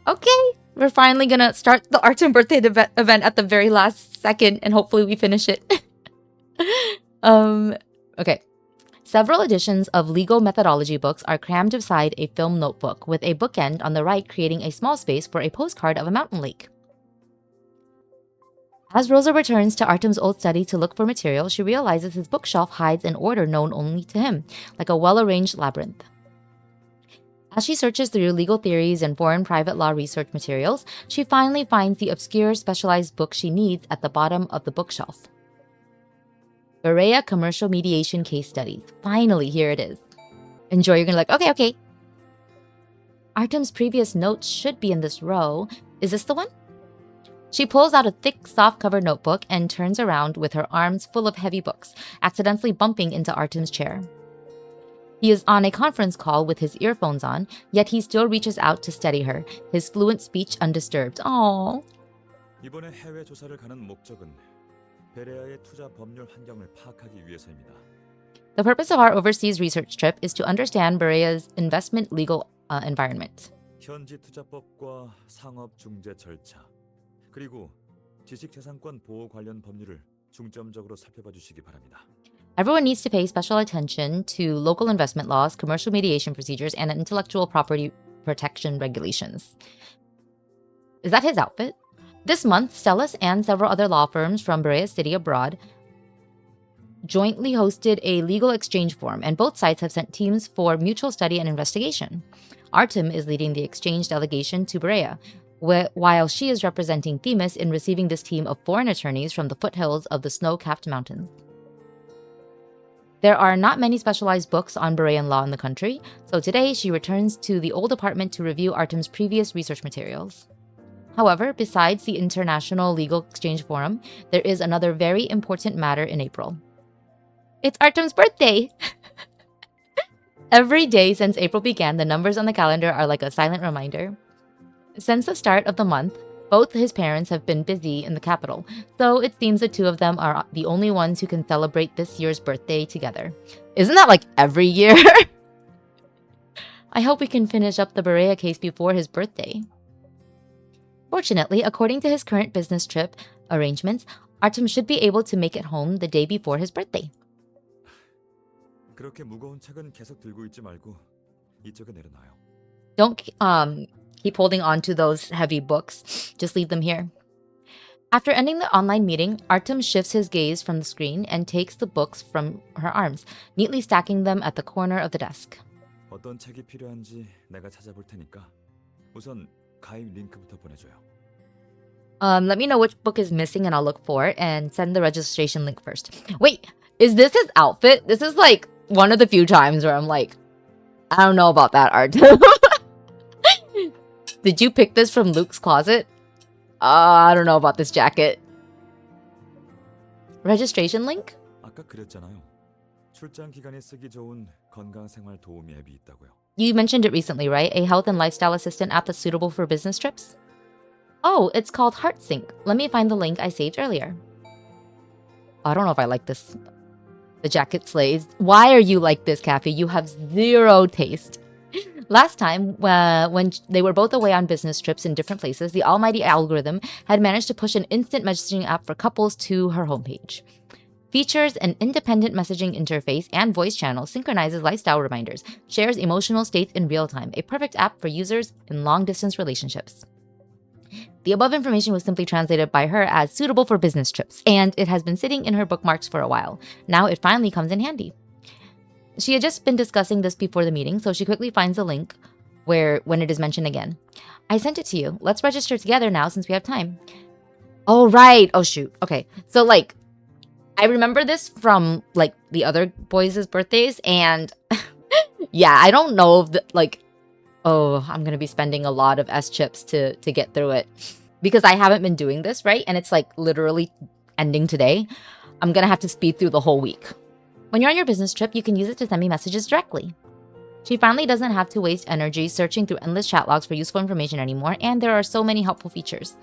Okay, we're finally gonna start the Artem birthday event at the very last second, and hopefully we finish it. Okay. Several editions of legal methodology books are crammed inside a film notebook, with a bookend on the right creating a small space for a postcard of a mountain lake. As Rosa returns to Artem's old study to look for material, she realizes his bookshelf hides an order known only to him, like a well-arranged labyrinth. As she searches through legal theories and foreign private law research materials, she finally finds the obscure specialized book she needs at the bottom of the bookshelf. Berea Commercial Mediation Case Studies. Finally, here it is. Enjoy, you're gonna like, okay. Artem's previous notes should be in this row. Is this the one? She pulls out a thick, soft-covered notebook and turns around with her arms full of heavy books, accidentally bumping into Artem's chair. He is on a conference call with his earphones on, yet he still reaches out to steady her, his fluent speech undisturbed. Aww. 이번에 해외 조사를 가는 목적은 베레아의 투자 법률 환경을 파악하기 위해서입니다. The purpose of our overseas research trip is to understand Berea's investment legal environment. 현지 투자법과 상업 중재 절차, 그리고 지식재산권 보호 관련 법률을 중점적으로 살펴봐 주시기 바랍니다. Everyone needs to pay special attention to local investment laws, commercial mediation procedures, and intellectual property protection regulations. Is that his outfit? This month, Stellus and several other law firms from Berea City abroad jointly hosted a legal exchange forum, and both sides have sent teams for mutual study and investigation. Artem is leading the exchange delegation to Berea, while she is representing Themis in receiving this team of foreign attorneys from the foothills of the snow-capped mountains. There are not many specialized books on Berean law in the country, so today she returns to the old apartment to review Artem's previous research materials. However, besides the International Legal Exchange Forum, there is another very important matter in April. It's Artem's birthday! Every day since April began, the numbers on the calendar are like a silent reminder. Since the start of the month, both his parents have been busy in the capital, so it seems the two of them are the only ones who can celebrate this year's birthday together. Isn't that like every year? I hope we can finish up the Berea case before his birthday. Fortunately, according to his current business trip arrangements, Artem should be able to make it home the day before his birthday. 그렇게 무거운 책은 계속 들고 있지 말고 이쪽에 내려놔요. Don't keep holding on to those heavy books. Just leave them here. After ending the online meeting, Artem shifts his gaze from the screen and takes the books from her arms, neatly stacking them at the corner of the desk. 어떤 책이 필요한지 내가 찾아볼 테니까 우선 가입 링크부터 보내줘요. Let me know which book is missing and I'll look for it and send the registration link first. Wait, is this his outfit? This is like one of the few times where I'm like, I don't know about that, Artem. Did you pick this from Luke's closet? I don't know about this jacket. Registration link? 아까 그랬잖아요. 출장 기간에 쓰기 좋은 건강 생활 도우미 앱이 있다고요. You mentioned it recently, right? A health and lifestyle assistant app that's suitable for business trips? Oh, it's called HeartSync. Let me find the link I saved earlier. I don't know if I like this. The jacket slays. Why are you like this, Kathy? You have zero taste. Last time, when they were both away on business trips in different places, the almighty algorithm had managed to push an instant messaging app for couples to her homepage. Features an independent messaging interface and voice channel, synchronizes lifestyle reminders, shares emotional states in real time, a perfect app for users in long-distance relationships. The above information was simply translated by her as suitable for business trips, and it has been sitting in her bookmarks for a while. Now it finally comes in handy. She had just been discussing this before the meeting, so she quickly finds the link when it is mentioned again. I sent it to you. Let's register together now since we have time. Oh, right. Oh, shoot. Okay. So, like, I remember this from, like, the other boys' birthdays, and yeah, I don't know if, I'm going to be spending a lot of S-chips to get through it. Because I haven't been doing this, right? And it's, like, literally ending today. I'm going to have to speed through the whole week. When you're on your business trip, you can use it to send me messages directly. She finally doesn't have to waste energy searching through endless chat logs for useful information anymore, and there are so many helpful features.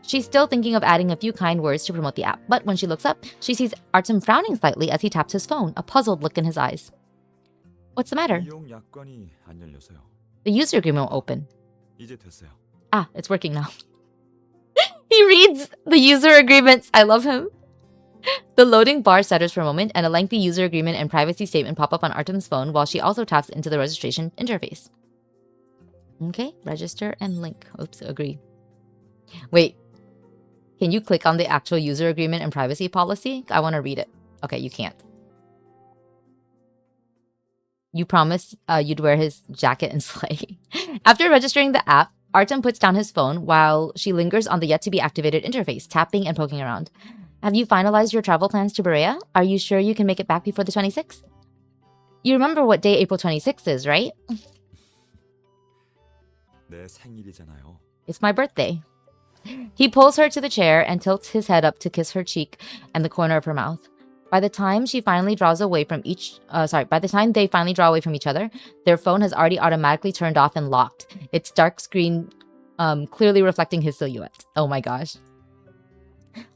She's still thinking of adding a few kind words to promote the app, but when she looks up, she sees Artem frowning slightly as he taps his phone, a puzzled look in his eyes. What's the matter? 이용 약관이 안 열려서요. The user agreement won't open. 이제 됐어요. Ah, it's working now. He reads the user agreements. I love him. The loading bar stutters for a moment, and a lengthy user agreement and privacy statement pop up on Artem's phone while she also taps into the registration interface. Okay, register and link. Oops, agree. Wait, can you click on the actual user agreement and privacy policy? I want to read it. Okay, you can't. You promised you'd wear his jacket and sleigh. After registering the app, Artem puts down his phone while she lingers on the yet-to-be-activated interface, tapping and poking around. Have you finalized your travel plans to Berea? Are you sure you can make it back before the 26th? You remember what day April 26th is, right? 내 생일이잖아요. It's my birthday. He pulls her to the chair and tilts his head up to kiss her cheek and the corner of her mouth. By the time they finally draw away from each other, their phone has already automatically turned off and locked, its dark screen clearly reflecting his silhouette. Oh my gosh.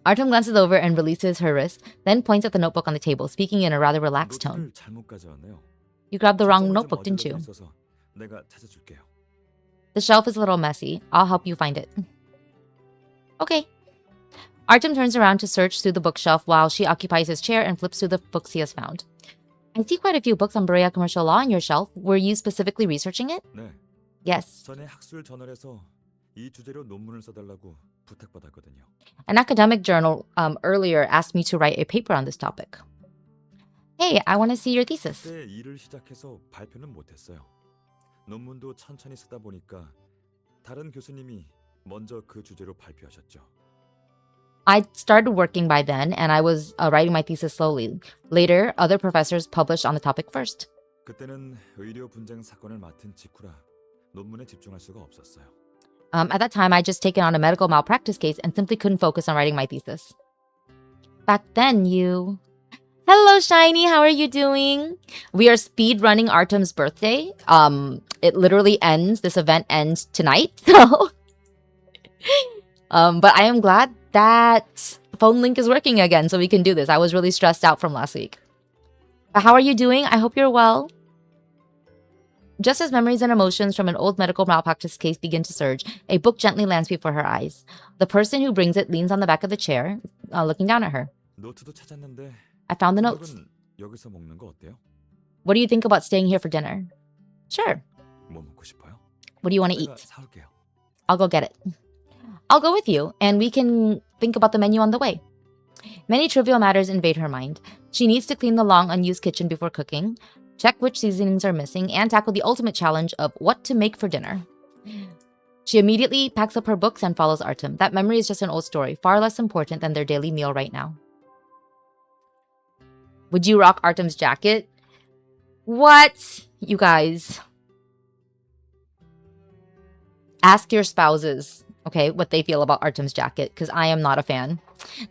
Artem glances over and releases her wrist, then points at the notebook on the table, speaking in a rather relaxed tone. You grabbed the wrong notebook, didn't you? The shelf is a little messy. I'll help you find it. Okay. Artem turns around to search through the bookshelf while she occupies his chair and flips through the books he has found. I see quite a few books on Berea commercial law on your shelf. Were you specifically researching it? 네. Yes. 전에 학술 저널에서 이 주제로 논문을 써달라고 부탁받았거든요. An academic journal earlier asked me to write a paper on this topic. Hey, I want to see your thesis. 그때 일을 시작해서 발표는 못했어요. 논문도 천천히 쓰다 보니까 다른 교수님이 먼저 그 주제로 발표하셨죠. I'd started working by then, and I was writing my thesis slowly. Later, other professors published on the topic first. 그때는 의료 분쟁 사건을 맡은 직후라 논문에 집중할 수가 없었어요. At that time, I'd just taken on a medical malpractice case and simply couldn't focus on writing my thesis. Back then, you... Hello, Shiny. How are you doing? We are speed running Artem's birthday. It literally ends. This event ends tonight. So, but I am glad that phone link is working again, so we can do this. I was really stressed out from last week. But how are you doing? I hope you're well. Just as memories and emotions from an old medical malpractice case begin to surge, a book gently lands before her eyes. The person who brings it leans on the back of the chair, looking down at her. 노트도 찾았는데 I found the notes. 여기서 먹는 거 어때요? What do you think about staying here for dinner? Sure. 뭐 먹고 싶어요? What do you want to 내가 eat? 사올게요. I'll go get it. I'll go with you, and we can think about the menu on the way. Many trivial matters invade her mind. She needs to clean the long unused kitchen before cooking, check which seasonings are missing, and tackle the ultimate challenge of what to make for dinner. She immediately packs up her books and follows Artem. That memory is just an old story, far less important than their daily meal right now. Would you rock Artem's jacket? What? You guys. Ask your spouses, okay, what they feel about Artem's jacket, because I am not a fan.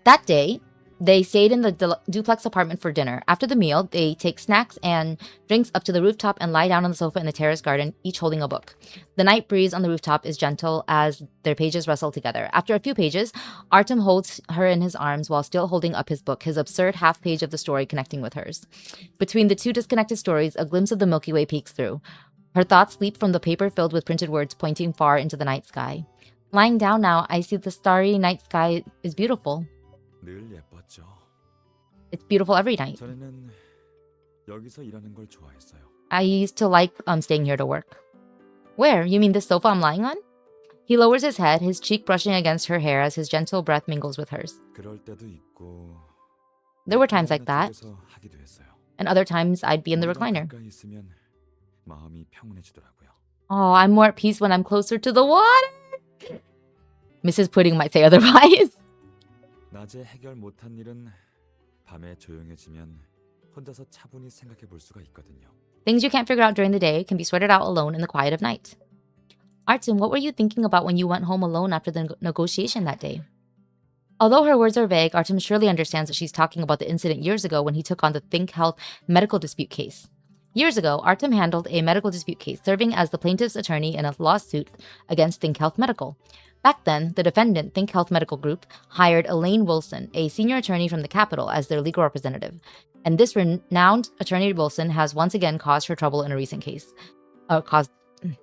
That day, they stayed in the duplex apartment for dinner. After the meal, they take snacks and drinks up to the rooftop and lie down on the sofa in the terrace garden, each holding a book. The night breeze on the rooftop is gentle as their pages rustle together. After a few pages, Artem holds her in his arms while still holding up his book, his absurd half page of the story connecting with hers. Between the two disconnected stories, a glimpse of the Milky Way peeks through. Her thoughts leap from the paper filled with printed words pointing far into the night sky. Lying down now, I see the starry night sky is beautiful. 늘 예뻤죠. It's beautiful every night. 전에는 여기서 일하는 걸 좋아했어요. I used to like staying here to work. Where? You mean this sofa I'm lying on? He lowers his head, his cheek brushing against her hair as his gentle breath mingles with hers. 그럴 때도 있고. There were times like that, 하기도 했어요. and other times I'd be in the recliner. 가까이 있으면 마음이 평온해지더라고요. Oh, I'm more at peace when I'm closer to the water. Mrs. Pudding might say otherwise. 낮에 해결 못한 일은 밤에 조용해지면 혼자서 차분히 생각해 볼 수가 있거든요. Things you can't figure out during the day can be sorted out alone in the quiet of night. Artem, what were you thinking about when you went home alone after the negotiation that day? Although her words are vague, Artem surely understands that she's talking about the incident years ago when he took on the Think Health medical dispute case. Years ago, Artem handled a medical dispute case, serving as the plaintiff's attorney in a lawsuit against Think Health Medical. Back then, the defendant, Think Health Medical Group, hired Elaine Wilson, a senior attorney from the Capitol, as their legal representative. And this renowned attorney Wilson has once again caused her trouble in a recent case.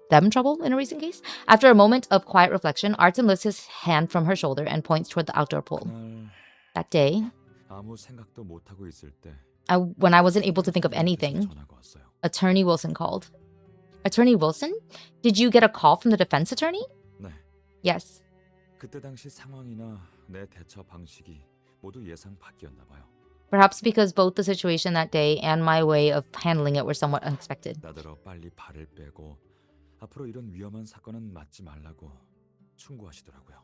them trouble in a recent case. After a moment of quiet reflection, Artem lifts his hand from her shoulder and points toward the outdoor pool. 그날 That day, 아무 생각도 못 하고 있을 때 when I wasn't able to think of anything, 전화가 왔어요. Attorney Wilson called. Attorney Wilson? Did you get a call from the defense attorney? 네. Yes. 그때 당시 상황이나 내 대처 방식이 모두 예상 밖이었나 봐요. Perhaps because both the situation that day and my way of handling it were somewhat unexpected. 나더러 빨리 발을 빼고 앞으로 이런 위험한 사건은 맡지 말라고 충고하시더라고요.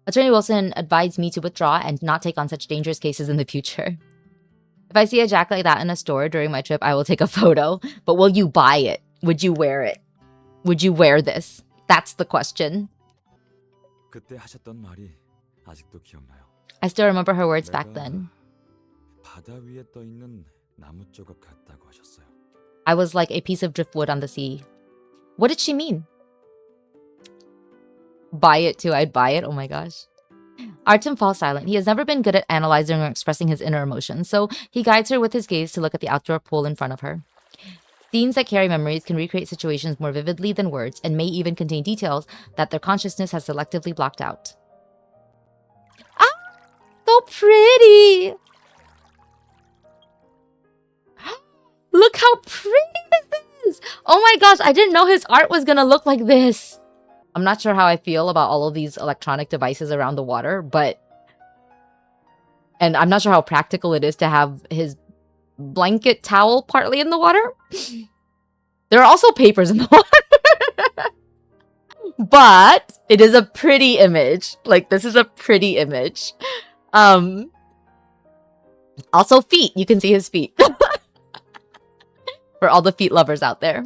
Attorney Wilson advised me to withdraw and not take on such dangerous cases in the future. If I see a jacket like that in a store during my trip, I will take a photo. But will you buy it? Would you wear it? Would you wear this? That's the question. 그때 하셨던 말이 아직도 기억나요. I still remember her words back then. 바다 위에 떠 있는 나무 조각 같다고 하셨어요. I was like a piece of driftwood on the sea. What did she mean? Buy it too. I'd buy it. Oh my gosh. Artem falls silent. He has never been good at analyzing or expressing his inner emotions, so he guides her with his gaze to look at the outdoor pool in front of her. Scenes that carry memories can recreate situations more vividly than words and may even contain details that their consciousness has selectively blocked out. Ah! So pretty! Look how pretty this is! Oh my gosh, I didn't know his art was gonna look like this. I'm not sure how I feel about all of these electronic devices around the water, and I'm not sure how practical it is to have his blanket towel partly in the water. There are also papers in the water. But it is a pretty image. Like, this is a pretty image. Also feet. You can see his feet. For all the feet lovers out there.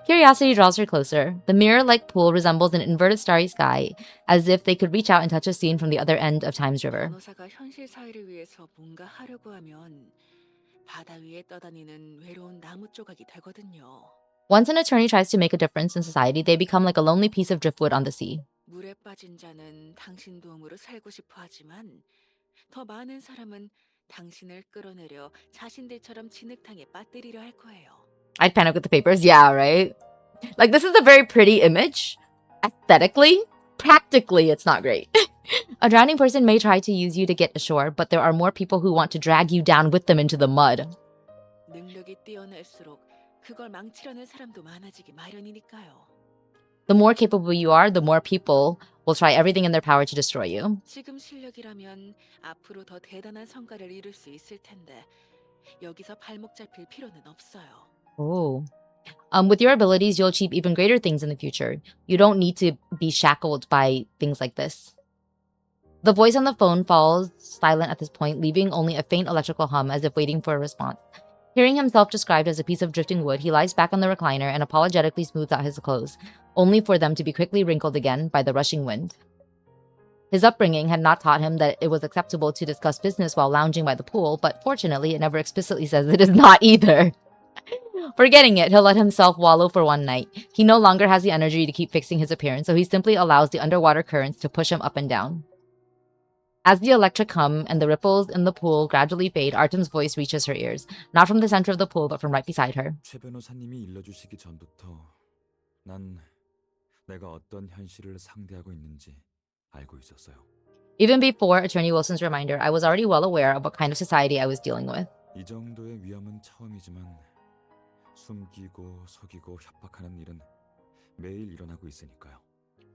Curiosity draws her closer. The mirror-like pool resembles an inverted starry sky, as if they could reach out and touch a scene from the other end of Time's River. 변호사가 현실 사회를 위해서 뭔가 하려고 하면 바다 위에 떠다니는 외로운 나무 조각이 되거든요. Once an attorney tries to make a difference in society, they become like a lonely piece of driftwood on the sea. 물에 빠진 자는 당신 도움으로 살고 싶어 하지만 더 많은 사람은 당신을 끌어내려 자신들처럼 진흙탕에 빠뜨리려 할 거예요. I'd panic with the papers. Yeah, right? Like, this is a very pretty image. Aesthetically, practically, it's not great. A drowning person may try to use you to get ashore, but there are more people who want to drag you down with them into the mud. 능력이 뛰어날수록 그걸 망치려는 사람도 많아지기 마련이니까요. The more capable you are, the more people will try everything in their power to destroy you. 지금 실력이라면 앞으로 더 대단한 성과를 이룰 수 있을 텐데 여기서 발목 잡힐 필요는 없어요. Oh. With your abilities, you'll achieve even greater things in the future. You don't need to be shackled by things like this. The voice on the phone falls silent at this point, leaving only a faint electrical hum as if waiting for a response. Hearing himself described as a piece of drifting wood, he lies back on the recliner and apologetically smooths out his clothes, only for them to be quickly wrinkled again by the rushing wind. His upbringing had not taught him that it was acceptable to discuss business while lounging by the pool, but fortunately, it never explicitly says it is not either. Forgetting it, he'll let himself wallow for one night. He no longer has the energy to keep fixing his appearance, so he simply allows the underwater currents to push him up and down. As the electric hum and the ripples in the pool gradually fade, Artem's voice reaches her ears, not from the center of the pool, but from right beside her. 최 변호사님이 일러주시기 전부터 난 내가 어떤 현실을 상대하고 있는지 알고 있었어요. Even before Attorney Wilson's reminder, I was already well aware of what kind of society I was dealing with. 이 정도의 위험은 처음이지만 숨기고 속이고 협박하는 일은 매일 일어나고 있으니까요.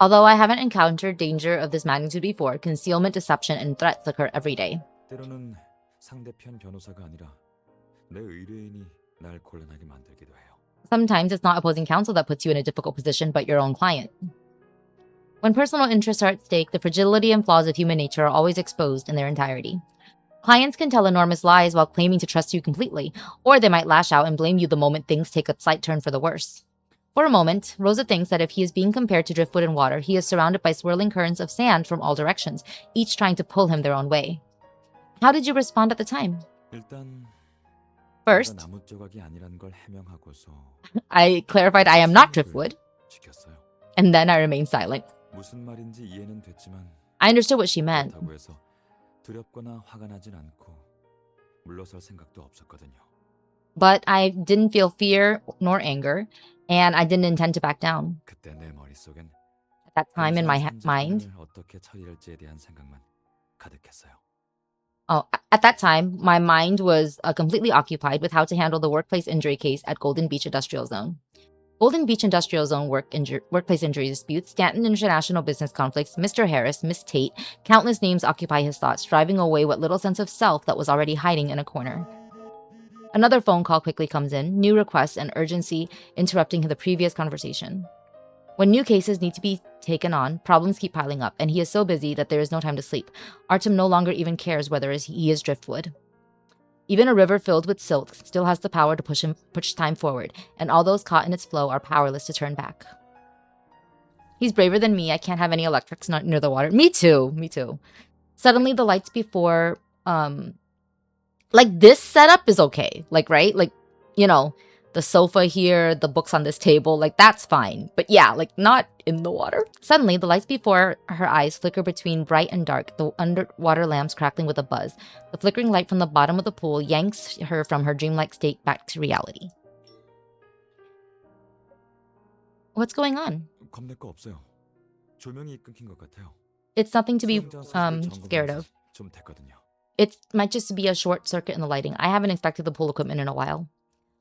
Although I haven't encountered danger of this magnitude before, concealment, deception, and threats occur every day. 때로는 상대편 변호사가 아니라 내 의뢰인이 날 곤란하게 만들기도 해요. Sometimes it's not opposing counsel that puts you in a difficult position, but your own client. When personal interests are at stake, the fragility and flaws of human nature are always exposed in their entirety. Clients can tell enormous lies while claiming to trust you completely, or they might lash out and blame you the moment things take a slight turn for the worse. For a moment, Rosa thinks that if he is being compared to driftwood in water, he is surrounded by swirling currents of sand from all directions, each trying to pull him their own way. How did you respond at the time? 일단 First, 나무 조각이 아니란 걸 해명하고서 I clarified I am not driftwood, 지켰어요. and then I remained silent. 무슨 말인지 이해는 됐지만 I understood what she meant. 그렇다고 해서 두렵거나 화가 나진 않고 물러설 생각도 없었거든요. But I didn't feel fear nor anger, and I didn't intend to back down. 그때 내 머릿속엔 At that time in my mind, 산적을 어떻게 처리할지에 대한 생각만 가득했어요. at that time, my mind was completely occupied with how to handle the workplace injury case at Golden Beach Industrial Zone. Golden Beach Industrial Zone workplace injury disputes, Stanton International business conflicts, Mr. Harris, Miss Tate, countless names occupy his thoughts, driving away what little sense of self that was already hiding in a corner. Another phone call quickly comes in, new requests and urgency interrupting the previous conversation. When new cases need to be taken on, problems keep piling up, and he is so busy that there is no time to sleep. Artem no longer even cares whether he is driftwood. Even a river filled with silt still has the power to push time forward, and all those caught in its flow are powerless to turn back. He's braver than me. I can't have any electrics not near the water. Me too. Suddenly, the lights before, like this setup is okay. Like, right? Like, you know, the sofa here, the books on this table, like that's fine. But yeah, like not in the water. Suddenly, the lights before her eyes flicker between bright and dark, the underwater lamps crackling with a buzz. The flickering light from the bottom of the pool yanks her from her dreamlike state back to reality. What's going on? 겁낼 거 없어요. 조명이 끊긴 것 같아요. It's nothing to be 수영장 수리를 scared of. 좀 됐거든요. It might just be a short circuit in the lighting. I haven't inspected the pool equipment in a while.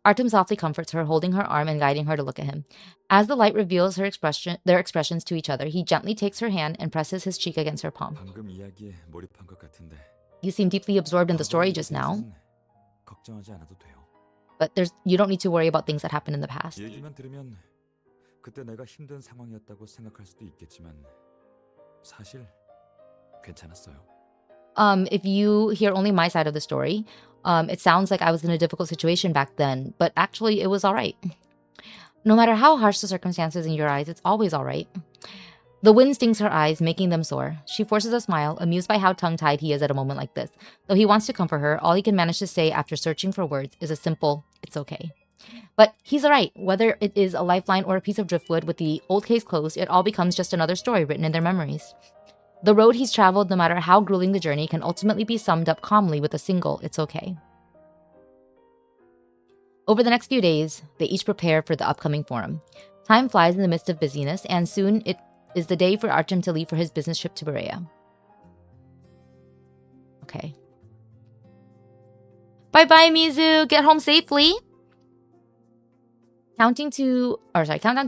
Artem softly comforts her, holding her arm and guiding her to look at him. As the light reveals their expressions to each other, he gently takes her hand and presses his cheek against her palm. 방금 이야기에 몰입한 것 같은데. You seem deeply absorbed in the story just now, 걱정하지 않아도 돼요. but you don't need to worry about things that happened in the past. 얘기만 들으면 그때 내가 힘든 상황이었다고 생각할 수도 있겠지만 사실 괜찮았어요. If you hear only my side of the story, it sounds like I was in a difficult situation back then, but actually it was all right. No matter how harsh the circumstances in your eyes, it's always all right. The wind stings her eyes, making them sore. She forces a smile, amused by how tongue-tied he is at a moment like this. Though he wants to comfort her, all he can manage to say after searching for words is a simple, "It's okay." But he's all right. Whether it is a lifeline or a piece of driftwood, with the old case closed, it all becomes just another story written in their memories. The road he's traveled, no matter how grueling the journey, can ultimately be summed up calmly with a single, "It's okay." Over the next few days, they each prepare for the upcoming forum. Time flies in the midst of busyness, and soon it is the day for Artem to leave for his business trip to Berea. Okay. Bye-bye, Mizu! Get home safely! Countdown to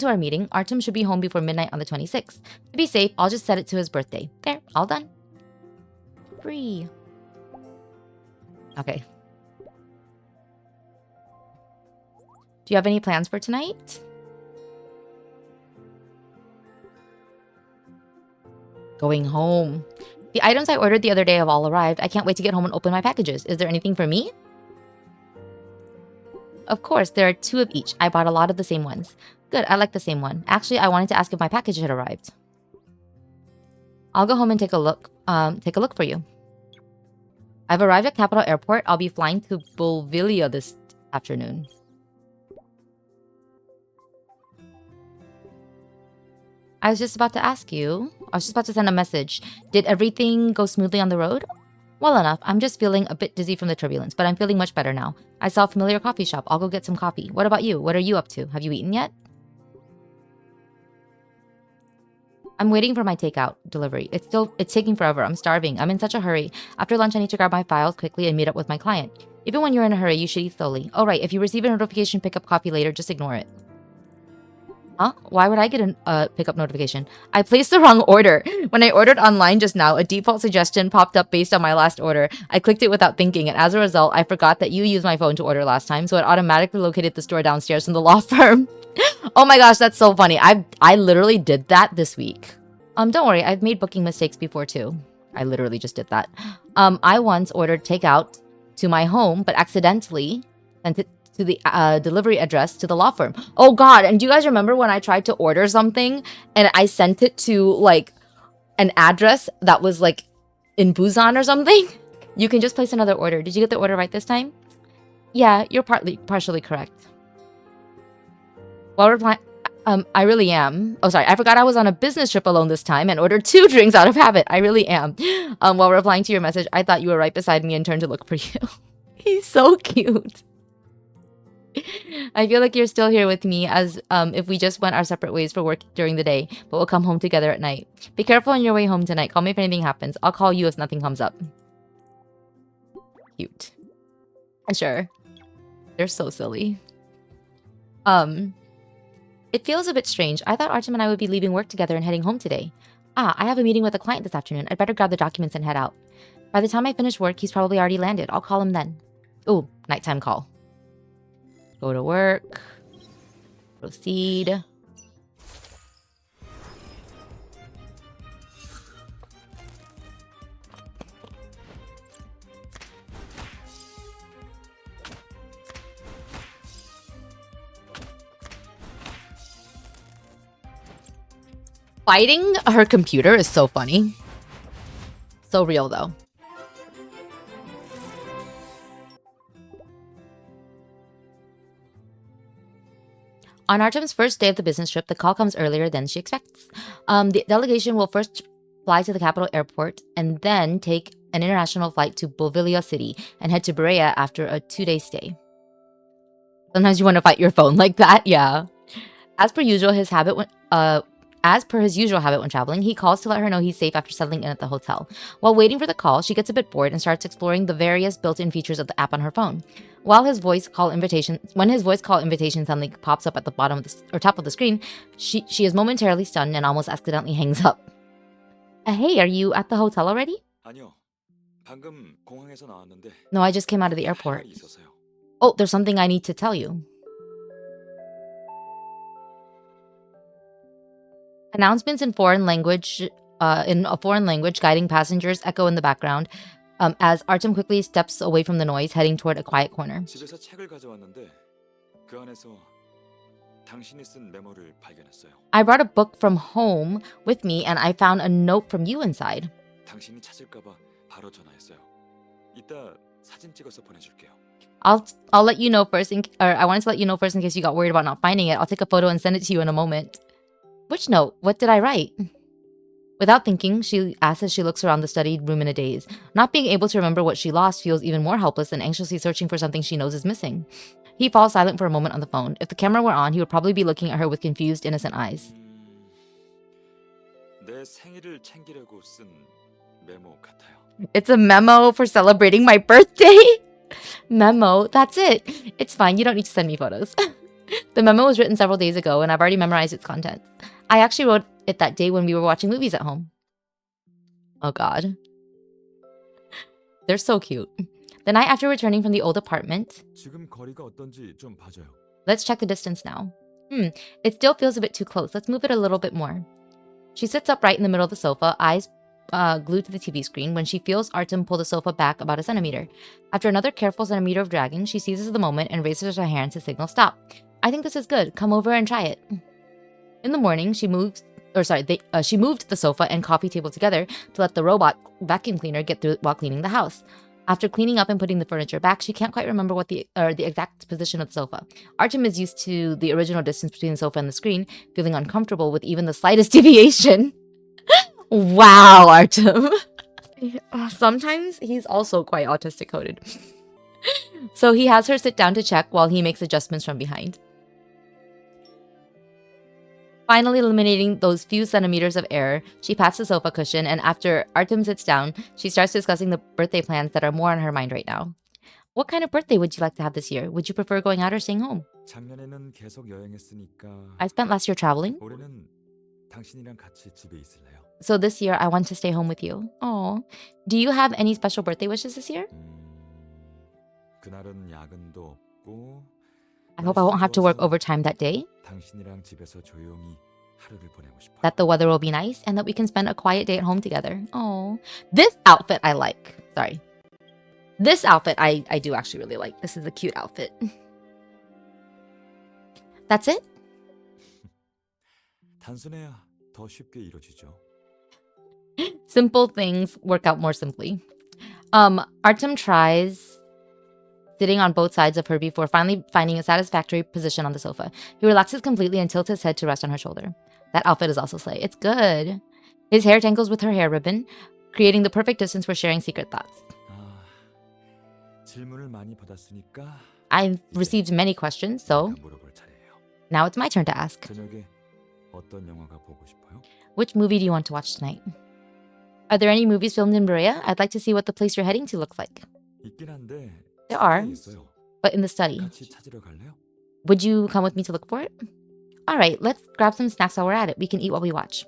our meeting, Artem should be home before midnight on the 26th. To be safe, I'll just set it to his birthday. There, all done. Free. Okay. Do you have any plans for tonight? Going home. The items I ordered the other day have all arrived. I can't wait to get home and open my packages. Is there anything for me? Of course, there are 2 of each. I bought a lot of the same ones. Good, I like the same one. Actually, I wanted to ask if my package had arrived. I'll go home and take a look for you. I've arrived at Capital Airport. I'll be flying to Bolivia this afternoon. I was just about to send a message. Did everything go smoothly on the road? Well enough. I'm just feeling a bit dizzy from the turbulence, but I'm feeling much better now. I saw a familiar coffee shop. I'll go get some coffee. What about you? What are you up to? Have you eaten yet? I'm waiting for my takeout delivery. It's taking forever. I'm starving. I'm in such a hurry. After lunch, I need to grab my files quickly and meet up with my client. Even when you're in a hurry, you should eat slowly. Oh right, if you receive a notification, pick up coffee later, just ignore it. Huh? Why would I get a pickup notification? I placed the wrong order. When I ordered online just now, a default suggestion popped up based on my last order. I clicked it without thinking, and as a result, I forgot that you used my phone to order last time, so it automatically located the store downstairs from the law firm. Oh my gosh, that's so funny. I literally did that this week. Don't worry, I've made booking mistakes before too. I literally just did that. I once ordered takeout to my home, but accidentally sent it to the delivery address to the law firm. Oh god, and do you guys remember when I tried to order something and I sent it to like an address that was like in Busan or something? You can just place another order. Did you get the order right this time? Yeah, you're partially correct. While replying, I really am. Oh, sorry, I forgot I was on a business trip alone this time and ordered 2 drinks out of habit. I really am. While replying to your message, I thought you were right beside me and turned to look for you. He's so cute. I feel like you're still here with me as if we just went our separate ways for work during the day, but we'll come home together at night. Be careful on your way home tonight. Call me if anything happens. I'll call you if nothing comes up. Cute. Sure. They're so silly. It feels a bit strange. I thought Artem and I would be leaving work together and heading home today. Ah, I have a meeting with a client this afternoon. I'd better grab the documents and head out. By the time I finish work, he's probably already landed. I'll call him then. Ooh, nighttime call. Go to work. Proceed. Fighting her computer is so funny. So real, though. On Artem's first day of the business trip, the call comes earlier than she expects. The delegation will first fly to the capital airport and then take an international flight to Bolivia City and head to Berea after a 2-day stay. Sometimes you want to fight your phone like that, yeah. As per his usual habit when traveling, he calls to let her know he's safe after settling in at the hotel. While waiting for the call, she gets a bit bored and starts exploring the various built-in features of the app on her phone. When his voice call invitation suddenly pops up at the bottom of top of the screen, she is momentarily stunned and almost accidentally hangs up. Hey, are you at the hotel already? 아니요. 방금 공항에서 나왔는데. No, I just came out of the airport. 할 말이 있어서요. Oh, there's something I need to tell you. Announcements in a foreign language guiding passengers echo in the background as Artem quickly steps away from the noise, heading toward a quiet corner. 집에서 책을 가져왔는데 그 안에서 당신이 쓴 메모를 발견했어요. I brought a book from home with me and I found a note from you inside. 당신이 찾을까 봐 바로 전화했어요. 이따 사진 찍어서 보내줄게요. I'll let you know first I wanted to let you know first in case you got worried about not finding it. I'll take a photo and send it to you in a moment. Which note? What did I write? Without thinking, she asks as she looks around the studied room in a daze. Not being able to remember what she lost feels even more helpless and anxiously searching for something she knows is missing. He falls silent for a moment on the phone. If the camera were on, he would probably be looking at her with confused, innocent eyes. 내 생일을 챙기려고 쓴 메모 같아요. It's a memo for celebrating my birthday? Memo? That's it. It's fine. You don't need to send me photos. The memo was written several days ago, and I've already memorized its contents. I actually wrote it that day when we were watching movies at home. Oh god. They're so cute. The night after returning from the old apartment... 지금 거리가 어떤지 좀 봐줘요. Let's check the distance now. It still feels a bit too close. Let's move it a little bit more. She sits upright in the middle of the sofa, eyes glued to the TV screen, when she feels Artem pull the sofa back about a centimeter. After another careful centimeter of dragging, she seizes the moment and raises her hand to signal stop. I think this is good. Come over and try it. In the morning, she moved the sofa and coffee table together to let the robot vacuum cleaner get through while cleaning the house. After cleaning up and putting the furniture back, she can't quite remember what the exact position of the sofa. Artem is used to the original distance between the sofa and the screen, feeling uncomfortable with even the slightest deviation. Wow, Artem. Sometimes he's also quite autistic coded. So he has her sit down to check while he makes adjustments from behind. Finally eliminating those few centimeters of error, she pats the sofa cushion, and after Artem sits down, she starts discussing the birthday plans that are more on her mind right now. What kind of birthday would you like to have this year? Would you prefer going out or staying home? 작년에는 계속 여행했으니까 I spent last year traveling, 올해는 당신이랑 같이 집에 있을래요. so this year I want to stay home with you. Oh, do you have any special birthday wishes this year? 그날은 야근도 없고 I hope I won't have to work overtime that day, 당신이랑 집에서 조용히 하루를 보내고 싶어요. that the weather will be nice, and that we can spend a quiet day at home together. Oh, this outfit I like. Sorry. This outfit I do actually really like. This is a cute outfit. That's it? 단순해야 더 쉽게 이루어지죠. Simple things work out more simply. Artem tries sitting on both sides of her before finally finding a satisfactory position on the sofa. He relaxes completely and tilts his head to rest on her shoulder. That outfit is also slay. It's good. His hair tangles with her hair ribbon, creating the perfect distance for sharing secret thoughts. 질문을 많이 받았으니까 I've received many questions, so 내가 물어볼 차례예요. now it's my turn to ask. 저녁에 어떤 영화가 보고 싶어요? Which movie do you want to watch tonight? Are there any movies filmed in Berea? I'd like to see what the place you're heading to looks like. 있긴 한데 There are, 책에 있어요. but in the study. 같이 찾으러 갈래요? Would you come with me to look for it? All right, let's grab some snacks while we're at it. We can eat while we watch.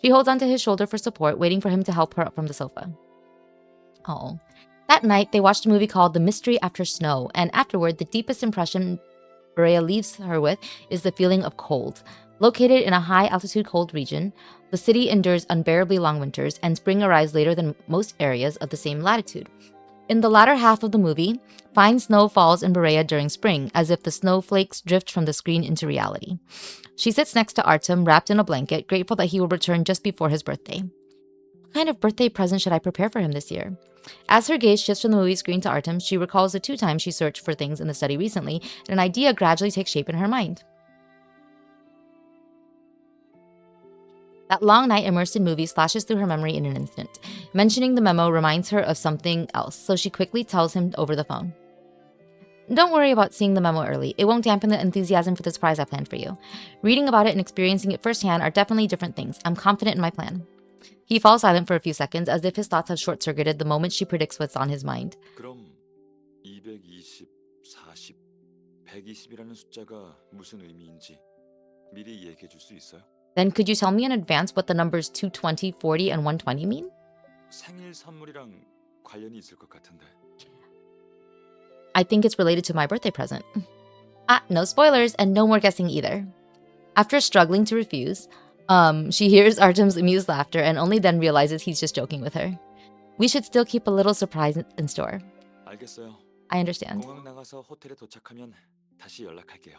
She holds onto his shoulder for support, waiting for him to help her up from the sofa. Oh. That night, they watched a movie called The Mystery After Snow, and afterward, the deepest impression Berea leaves her with is the feeling of cold. Located in a high-altitude cold region, the city endures unbearably long winters, and spring arrives later than most areas of the same latitude. In the latter half of the movie, fine snow falls in Berea during spring, as if the snowflakes drift from the screen into reality. She sits next to Artem, wrapped in a blanket, grateful that he will return just before his birthday. What kind of birthday present should I prepare for him this year? As her gaze shifts from the movie screen to Artem, she recalls the 2 times she searched for things in the study recently, and an idea gradually takes shape in her mind. That long night immersed in movies flashes through her memory in an instant. Mentioning the memo reminds her of something else, so she quickly tells him over the phone. Don't worry about seeing the memo early. It won't dampen the enthusiasm for the surprise I planned for you. Reading about it and experiencing it firsthand are definitely different things. I'm confident in my plan. He falls silent for a few seconds, as if his thoughts have short-circuited the moment she predicts what's on his mind. 그럼 220, 40, 120이라는 숫자가 무슨 의미인지 미리 얘기해 줄 수 있어요? Then could you tell me in advance what the numbers 220, 40, and 120 mean? 생일 선물이랑 관련이 있을 것 같은데. I think it's related to my birthday present. No spoilers and no more guessing either. After struggling to refuse, she hears Artem's amused laughter and only then realizes he's just joking with her. We should still keep a little surprise in store. 알겠어요. I understand. 공항 나가서 호텔에 도착하면 다시 연락할게요.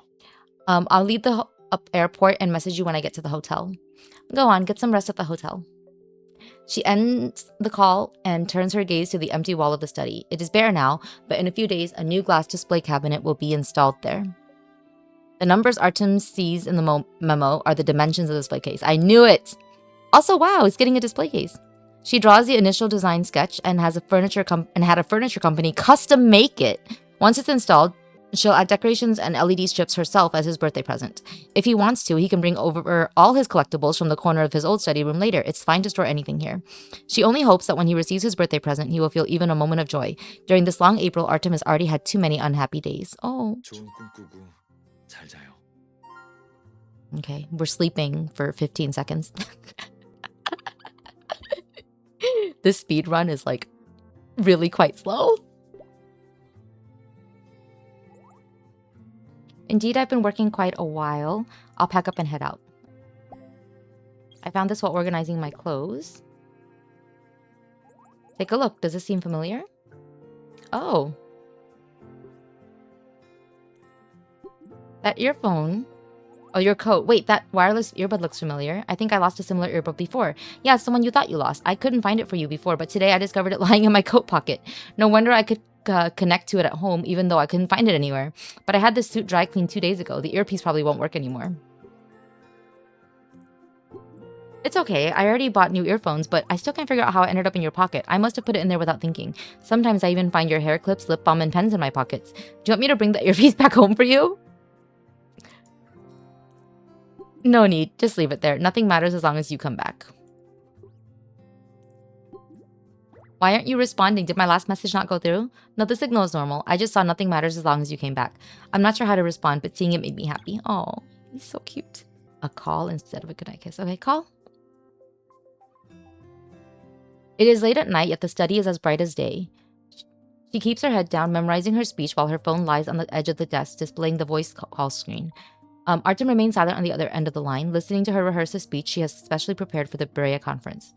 I'll leave the airport and message you when I get to the hotel. Go on, get some rest at the hotel. She ends the call and turns her gaze to the empty wall of the study. It is bare now, but in a few days, a new glass display cabinet will be installed there. The numbers Artem sees in the memo are the dimensions of the display case. I knew it! Also, wow, it's getting a display case. She draws the initial design sketch and had a furniture company custom make it. Once it's installed, she'll add decorations and LED strips herself as his birthday present. If he wants to, he can bring over all his collectibles from the corner of his old study room later. It's fine to store anything here. She only hopes that when he receives his birthday present, he will feel even a moment of joy. During this long April, Artem has already had too many unhappy days. Oh. 좋은 꿈 꾸고 잘 자요. Okay, we're sleeping for 15 seconds. This speed run is like really quite slow. Indeed, I've been working quite a while. I'll pack up and head out. I found this while organizing my clothes. Take a look. Does this seem familiar? Oh. That earphone. Oh, your coat. Wait, that wireless earbud looks familiar. I think I lost a similar earbud before. Yeah, it's the one you thought you lost. I couldn't find it for you before, but today I discovered it lying in my coat pocket. No wonder I could connect to it at home, even though I couldn't find it anywhere. But I had this suit dry cleaned 2 days ago. The earpiece probably won't work anymore. It's okay. I already bought new earphones, but I still can't figure out how it ended up in your pocket. I must have put it in there without thinking. Sometimes I even find your hair clips, lip balm, and pens in my pockets. Do you want me to bring the earpiece back home for you? No need. Just leave it there. Nothing matters as long as you come back. Why aren't you responding? Did my last message not go through? No, the signal is normal. I just saw nothing matters as long as you came back. I'm not sure how to respond, but seeing it made me happy. Oh, he's so cute. A call instead of a goodnight kiss. Okay, call. It is late at night, yet the study is as bright as day. She keeps her head down, memorizing her speech while her phone lies on the edge of the desk, displaying the voice call screen. Artem remains silent on the other end of the line, listening to her rehearse a speech she has specially prepared for the Berea conference.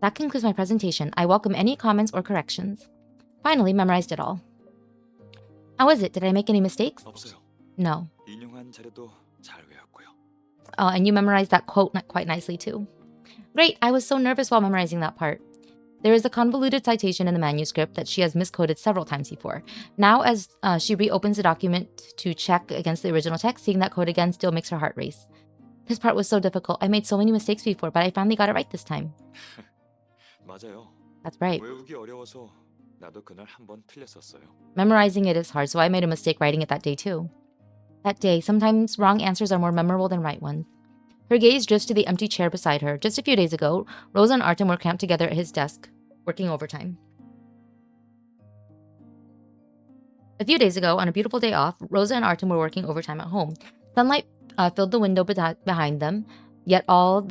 That concludes my presentation. I welcome any comments or corrections. Finally, memorized it all. How is it? Did I make any mistakes? 없어요. No. 인용한 자료도 잘 외웠고요. Oh, and you memorized that quote quite nicely too. Great, I was so nervous while memorizing that part. There is a convoluted citation in the manuscript that she has misquoted several times before. Now, as she reopens the document to check against the original text, seeing that quote again still makes her heart race. This part was so difficult. I made so many mistakes before, but I finally got it right this time. 맞아요. That's right. 외우기 어려워서 나도 그날 한 번 틀렸었어요. Memorizing it is hard, so I made a mistake writing it that day too. That day, sometimes wrong answers are more memorable than right ones. Her gaze drifts to the empty chair beside her. Just a few days ago, Rosa and Artem were camped together at his desk, working overtime. A few days ago, on a beautiful day off, Rosa and Artem were working overtime at home. Sunlight filled the window behind them, yet all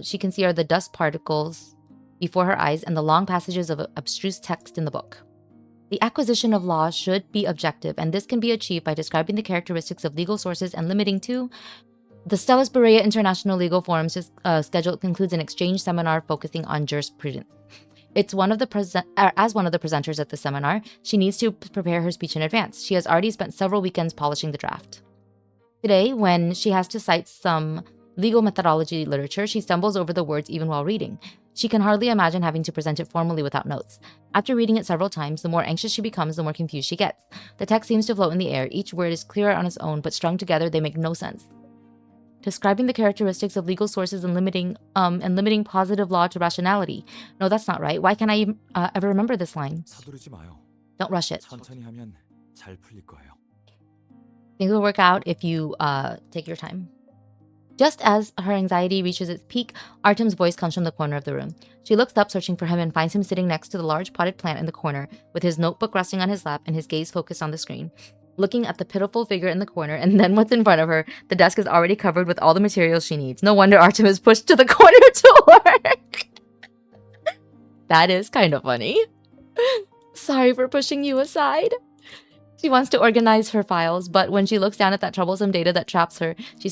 she can see are the dust particles before her eyes and the long passages of abstruse text in the book. The acquisition of law should be objective, and this can be achieved by describing the characteristics of legal sources and limiting to the Stellus Berea International Legal Forum's schedule concludes an exchange seminar focusing on jurisprudence. As one of the presenters at the seminar, she needs to prepare her speech in advance. She has already spent several weekends polishing the draft. Today, when she has to cite some legal methodology literature, she stumbles over the words even while reading. She can hardly imagine having to present it formally without notes. After reading it several times, the more anxious she becomes, the more confused she gets. The text seems to float in the air. Each word is clear on its own, but strung together, they make no sense. Describing the characteristics of legal sources and limiting positive law to rationality. No, that's not right. Why can't I ever remember this line? 서두르지 마요. Don't rush it. 천천히 하면 잘 풀릴 거예요. Things will work out if you take your time. Just as her anxiety reaches its peak, Artem's voice comes from the corner of the room. She looks up, searching for him, and finds him sitting next to the large potted plant in the corner, with his notebook resting on his lap and his gaze focused on the screen. Looking at the pitiful figure in the corner and then what's in front of her, the desk is already covered with all the materials she needs. No wonder Artem is pushed to the corner to work. That is kind of funny. Sorry for pushing you aside. She wants to organize her files, but when she looks down at that troublesome data that traps her, she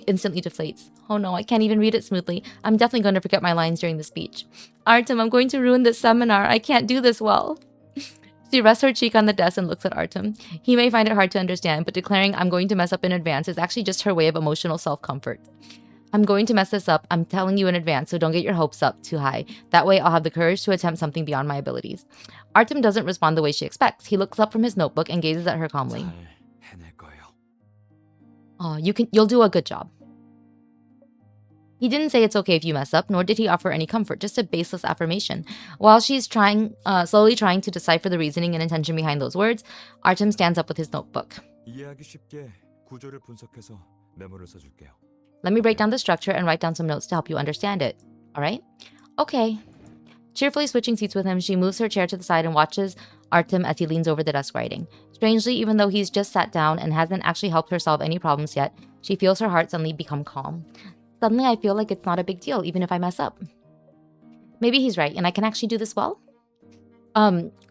instantly deflates. Oh no, I can't even read it smoothly. I'm definitely going to forget my lines during the speech. Artem, I'm going to ruin this seminar. I can't do this well. She rests her cheek on the desk and looks at Artem. He may find it hard to understand, but declaring I'm going to mess up in advance is actually just her way of emotional self-comfort. I'm going to mess this up. I'm telling you in advance, so don't get your hopes up too high. That way I'll have the courage to attempt something beyond my abilities. Artem doesn't respond the way she expects. He looks up from his notebook and gazes at her calmly. 잘 해낼 거예요. Oh, you'll do a good job. He didn't say it's okay if you mess up, nor did he offer any comfort, just a baseless affirmation. While she's slowly trying to decipher the reasoning and intention behind those words, Artem stands up with his notebook. 이해하기 쉽게 구조를 분석해서 메모를 써줄게요. Let me break down the structure and write down some notes to help you understand it. All right? Okay. Cheerfully switching seats with him, she moves her chair to the side and watches Artem as he leans over the desk writing. Strangely, even though he's just sat down and hasn't actually helped her solve any problems yet, she feels her heart suddenly become calm. Suddenly, I feel like it's not a big deal, even if I mess up. Maybe he's right, and I can actually do this well?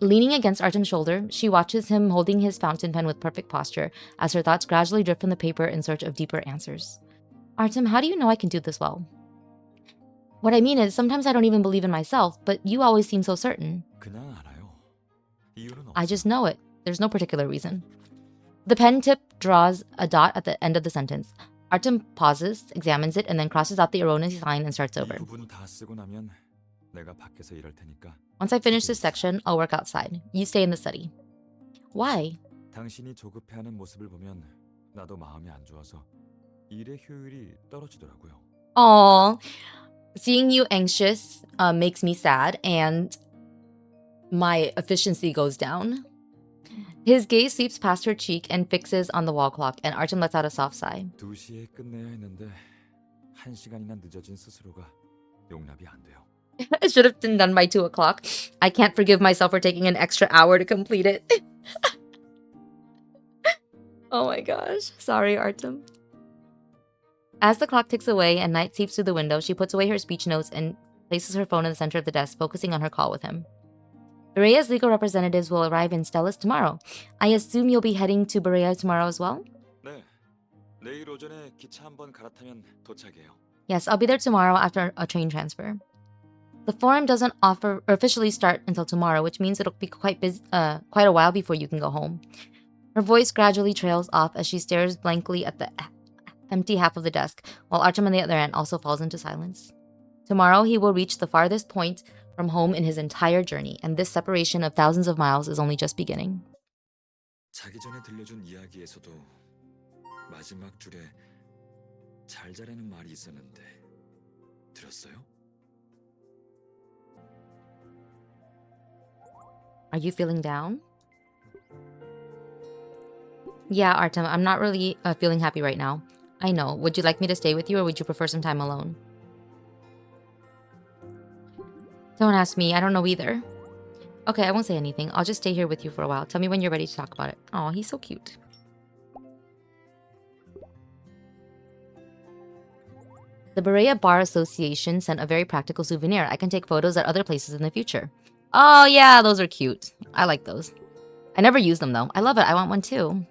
Leaning against Artem's shoulder, she watches him holding his fountain pen with perfect posture as her thoughts gradually drift from the paper in search of deeper answers. Artem, how do you know I can do this well? What I mean is, sometimes I don't even believe in myself, but you always seem so certain. 그냥 알아요. 이유는 I 없어. just know it. There's no particular reason. The pen tip draws a dot at the end of the sentence. Artem pauses, examines it, and then crosses out the erroneous line and starts 이 over. 부분 다 쓰고 나면 내가 밖에서 일할 테니까. Once I finish this section, I'll work outside. You stay in the study. Why? 당신이 조급해하는 모습을 보면 나도 마음이 안 좋아서 일의 효율이 떨어지더라고요. Aww. Seeing you anxious makes me sad, and my efficiency goes down. His gaze sweeps past her cheek and fixes on the wall clock, and Artem lets out a soft sigh. 2시에 끝내야 했는데 1시간이나 늦어진 스스로가 용납이 안 돼요. It should have been done by 2 o'clock. I can't forgive myself for taking an extra hour to complete it. Oh my gosh. Sorry, Artem. As the clock ticks away and night seeps through the window, she puts away her speech notes and places her phone in the center of the desk, focusing on her call with him. Berea's legal representatives will arrive in Stellus tomorrow. I assume you'll be heading to Berea tomorrow as well? 네, 내일 오전에 기차 한번 갈아타면 도착해요. Yes, I'll be there tomorrow after a train transfer. The forum doesn't officially start until tomorrow, which means it'll be quite a while before you can go home. Her voice gradually trails off as she stares blankly at the empty half of the desk, while Artem on the other end also falls into silence. Tomorrow, he will reach the farthest point from home in his entire journey, and this separation of thousands of miles is only just beginning. 자기 전에 들려준 이야기에서도 마지막 줄에 잘 자라는 말이 있었는데 들었어요? Are you feeling down? Yeah, Artem, I'm not really feeling happy right now. I know. Would you like me to stay with you or would you prefer some time alone? Don't ask me. I don't know either. Okay, I won't say anything. I'll just stay here with you for a while. Tell me when you're ready to talk about it. Oh, he's so cute. The Berea Bar Association sent a very practical souvenir. I can take photos at other places in the future. Oh, yeah, those are cute. I like those. I never use them, though. I love it. I want one, too.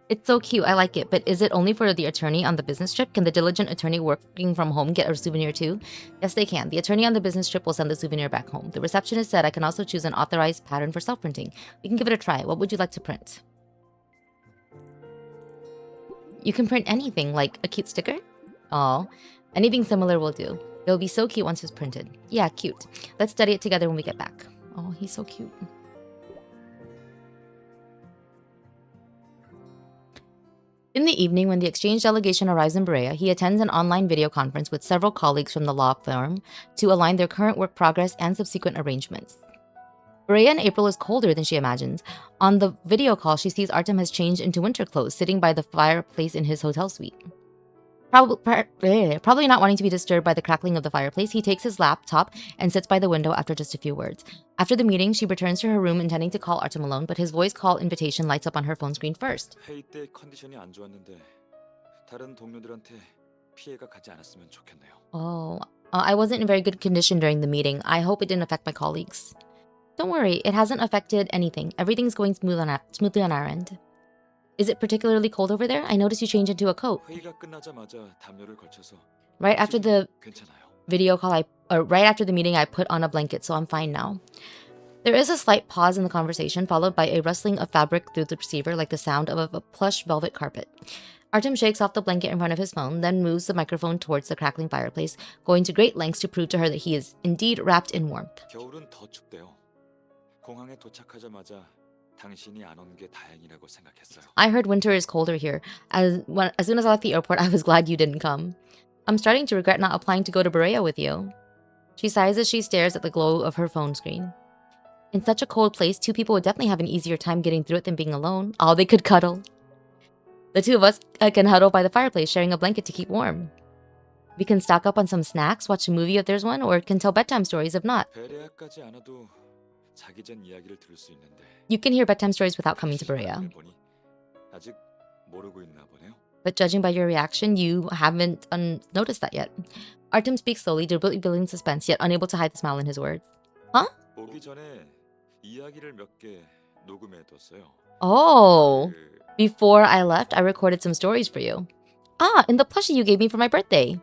It's so cute. I like it. But is it only for the attorney on the business trip? Can the diligent attorney working from home get a souvenir, too? Yes, they can. The attorney on the business trip will send the souvenir back home. The receptionist said I can also choose an authorized pattern for self-printing. We can give it a try. What would you like to print? You can print anything, like a cute sticker? Oh, anything similar will do. It'll be so cute once it's printed. Yeah, cute. Let's study it together when we get back. Oh, he's so cute. In the evening, when the exchange delegation arrives in Berea, he attends an online video conference with several colleagues from the law firm to align their current work progress and subsequent arrangements. Berea in April is colder than she imagines. On the video call, she sees Artem has changed into winter clothes, sitting by the fireplace in his hotel suite. Probably not wanting to be disturbed by the crackling of the fireplace, he takes his laptop and sits by the window after just a few words. After the meeting, she returns to her room intending to call Artem alone, but his voice call invitation lights up on her phone screen first. 회의 때 컨디션이 안 좋았는데 다른 동료들한테 피해가 가지 않았으면 좋겠네요. Oh, I wasn't in very good condition during the meeting. I hope it didn't affect my colleagues. Don't worry, it hasn't affected anything. Everything's going smoothly on our end. Is it particularly cold over there? I noticed you changed into a coat. 회의가 끝나자마자 담요를 걸쳐서 Right after the 괜찮아요. video call, right after the meeting, I put on a blanket, so I'm fine now. There is a slight pause in the conversation, followed by a rustling of fabric through the receiver, like the sound of a plush velvet carpet. Artem shakes off the blanket in front of his phone, then moves the microphone towards the crackling fireplace, going to great lengths to prove to her that he is indeed wrapped in warmth. 겨울은 더 춥대요. 공항에 도착하자마자 당신이 안 온 게 다행이라고 생각했어요. I heard winter is colder here. As soon as I left the airport, I was glad you didn't come. I'm starting to regret not applying to go to Berea with you. She sighs as she stares at the glow of her phone screen. In such a cold place, two people would definitely have an easier time getting through it than being alone. Oh, they could cuddle. The two of us can huddle by the fireplace, sharing a blanket to keep warm. We can stock up on some snacks, watch a movie if there's one, or can tell bedtime stories if not. 베레아까지 않아도 자기 전 이야기를 들을 수 있는데. You can hear bedtime stories without coming to Berea. 보니 아직 모르고 있나 보네요. But judging by your reaction, you haven't noticed that yet. Artem speaks slowly, deliberately building suspense, yet unable to hide the smile in his words. Huh? 오기 전에 이야기를 몇 개 녹음해 뒀어요. Oh. Before I left, I recorded some stories for you. Ah, in the plushie you gave me for my birthday.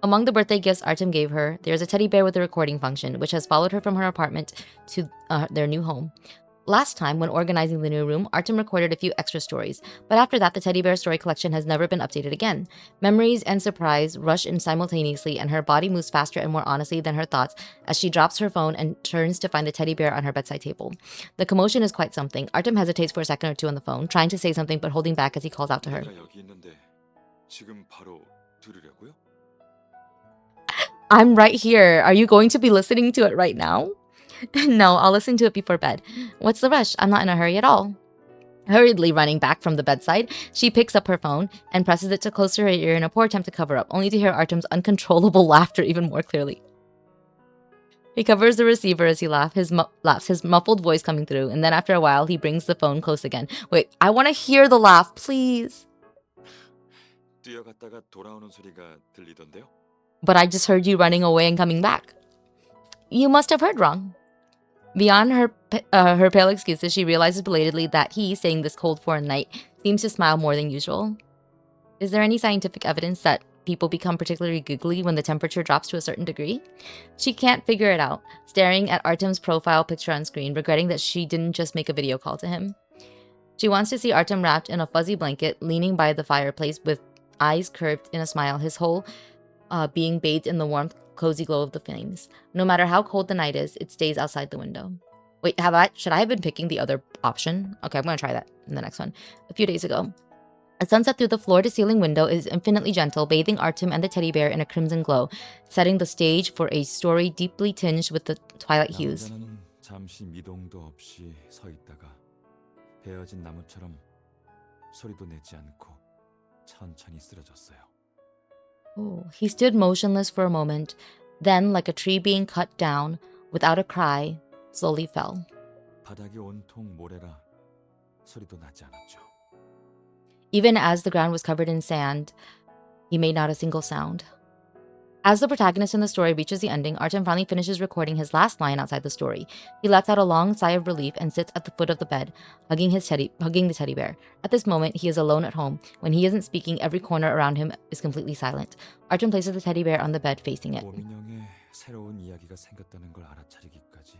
Among the birthday gifts Artem gave her, there's a teddy bear with a recording function, which has followed her from her apartment to their new home. Last time, when organizing the new room, Artem recorded a few extra stories, but after that, the teddy bear story collection has never been updated again. Memories and surprise rush in simultaneously, and her body moves faster and more honestly than her thoughts as she drops her phone and turns to find the teddy bear on her bedside table. The commotion is quite something. Artem hesitates for a second or two on the phone, trying to say something but holding back as he calls out to her. 여기 있는데 지금 바로 들으려고요? I'm right here. Are you going to be listening to it right now? No, I'll listen to it before bed. What's the rush? I'm not in a hurry at all. Hurriedly running back from the bedside, she picks up her phone and presses it to close to her ear in a poor attempt to cover up, only to hear Artem's uncontrollable laughter even more clearly. He covers the receiver as he laughs, his muffled voice coming through, and then after a while, he brings the phone close again. Wait, I want to hear the laugh, please. 뛰어갔다가 돌아오는 소리가 들리던데요? But I just heard you running away and coming back. You must have heard wrong. Beyond her pale excuses, she realizes belatedly that he, staying this cold foreign night, seems to smile more than usual. Is there any scientific evidence that people become particularly googly when the temperature drops to a certain degree? She can't figure it out, staring at Artem's profile picture on screen, regretting that she didn't just make a video call to him. She wants to see Artem wrapped in a fuzzy blanket, leaning by the fireplace with eyes curved in a smile, his whole being bathed in the warmth, cozy glow of the flames. No matter how cold the night is, it stays outside the window. Wait, should I have been picking the other option? Okay, I'm gonna try that in the next one. A few days ago. A sunset through the floor-to-ceiling window is infinitely gentle, bathing Artem and the teddy bear in a crimson glow, setting the stage for a story deeply tinged with the twilight hues. 남자는 잠시 미동도 없이 서 있다가 베어진 나무처럼 소리도 내지 않고 천천히 쓰러졌어요. Oh, he stood motionless for a moment, then, like a tree being cut down, without a cry, slowly fell. 바닥이 온통 모래라 소리도 나지 않았죠. Even as the ground was covered in sand, he made not a single sound. As the protagonist in the story reaches the ending, Artem finally finishes recording his last line outside the story. He lets out a long sigh of relief and sits at the foot of the bed, hugging the teddy bear. At this moment, he is alone at home. When he isn't speaking, every corner around him is completely silent. Artem places the teddy bear on the bed, facing it. 오민영의 새로운 이야기가 생겼다는 걸 알아차리기까지.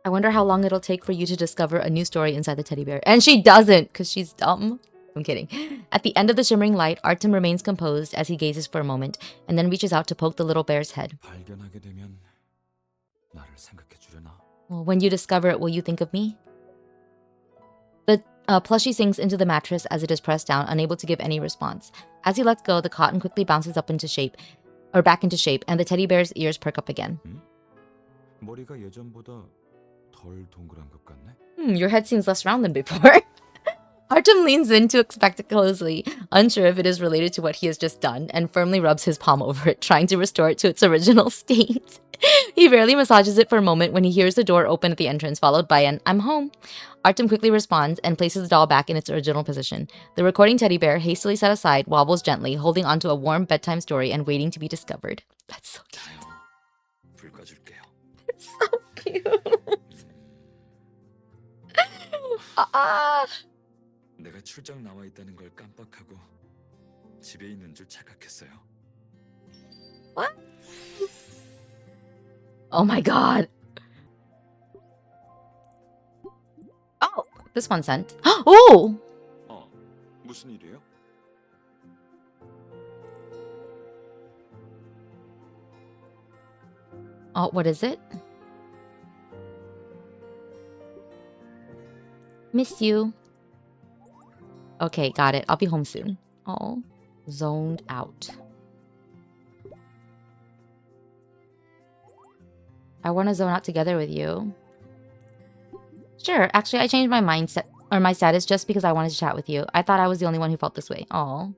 I wonder how long it'll take for you to discover a new story inside the teddy bear. And she doesn't, because she's dumb. I'm kidding. At the end of the shimmering light, Artem remains composed as he gazes for a moment, and then reaches out to poke the little bear's head. 발견하게 되면 나를 생각해 주려나? Well, when you discover it, will you think of me? The plushie sinks into the mattress as it is pressed down, unable to give any response. As he lets go, the cotton quickly bounces back into shape, and the teddy bear's ears perk up again. 머리가 예전보다 덜 동그란 것 같네. Your head seems less round than before. Artem leans in to inspect it closely, unsure if it is related to what he has just done, and firmly rubs his palm over it, trying to restore it to its original state. He barely massages it for a moment when he hears the door open at the entrance, followed by an "I'm home." Artem quickly responds and places the doll back in its original position. The recording teddy bear, hastily set aside, wobbles gently, holding onto a warm bedtime story and waiting to be discovered. That's so cute. 불 꺼줄게요. So cute. Ah. 내가 출장 나와 있다는 걸 깜빡하고 집에 있는 줄 착각했어요. What? Oh my god. Oh, this one sent. Oh! 무슨 일이에요? Oh, what is it? Miss you. Okay, got it. I'll be home soon. Oh, zoned out. I want to zone out together with you. Sure, actually, I changed my mindset or my status just because I wanted to chat with you. I thought I was the only one who felt this way. Oh.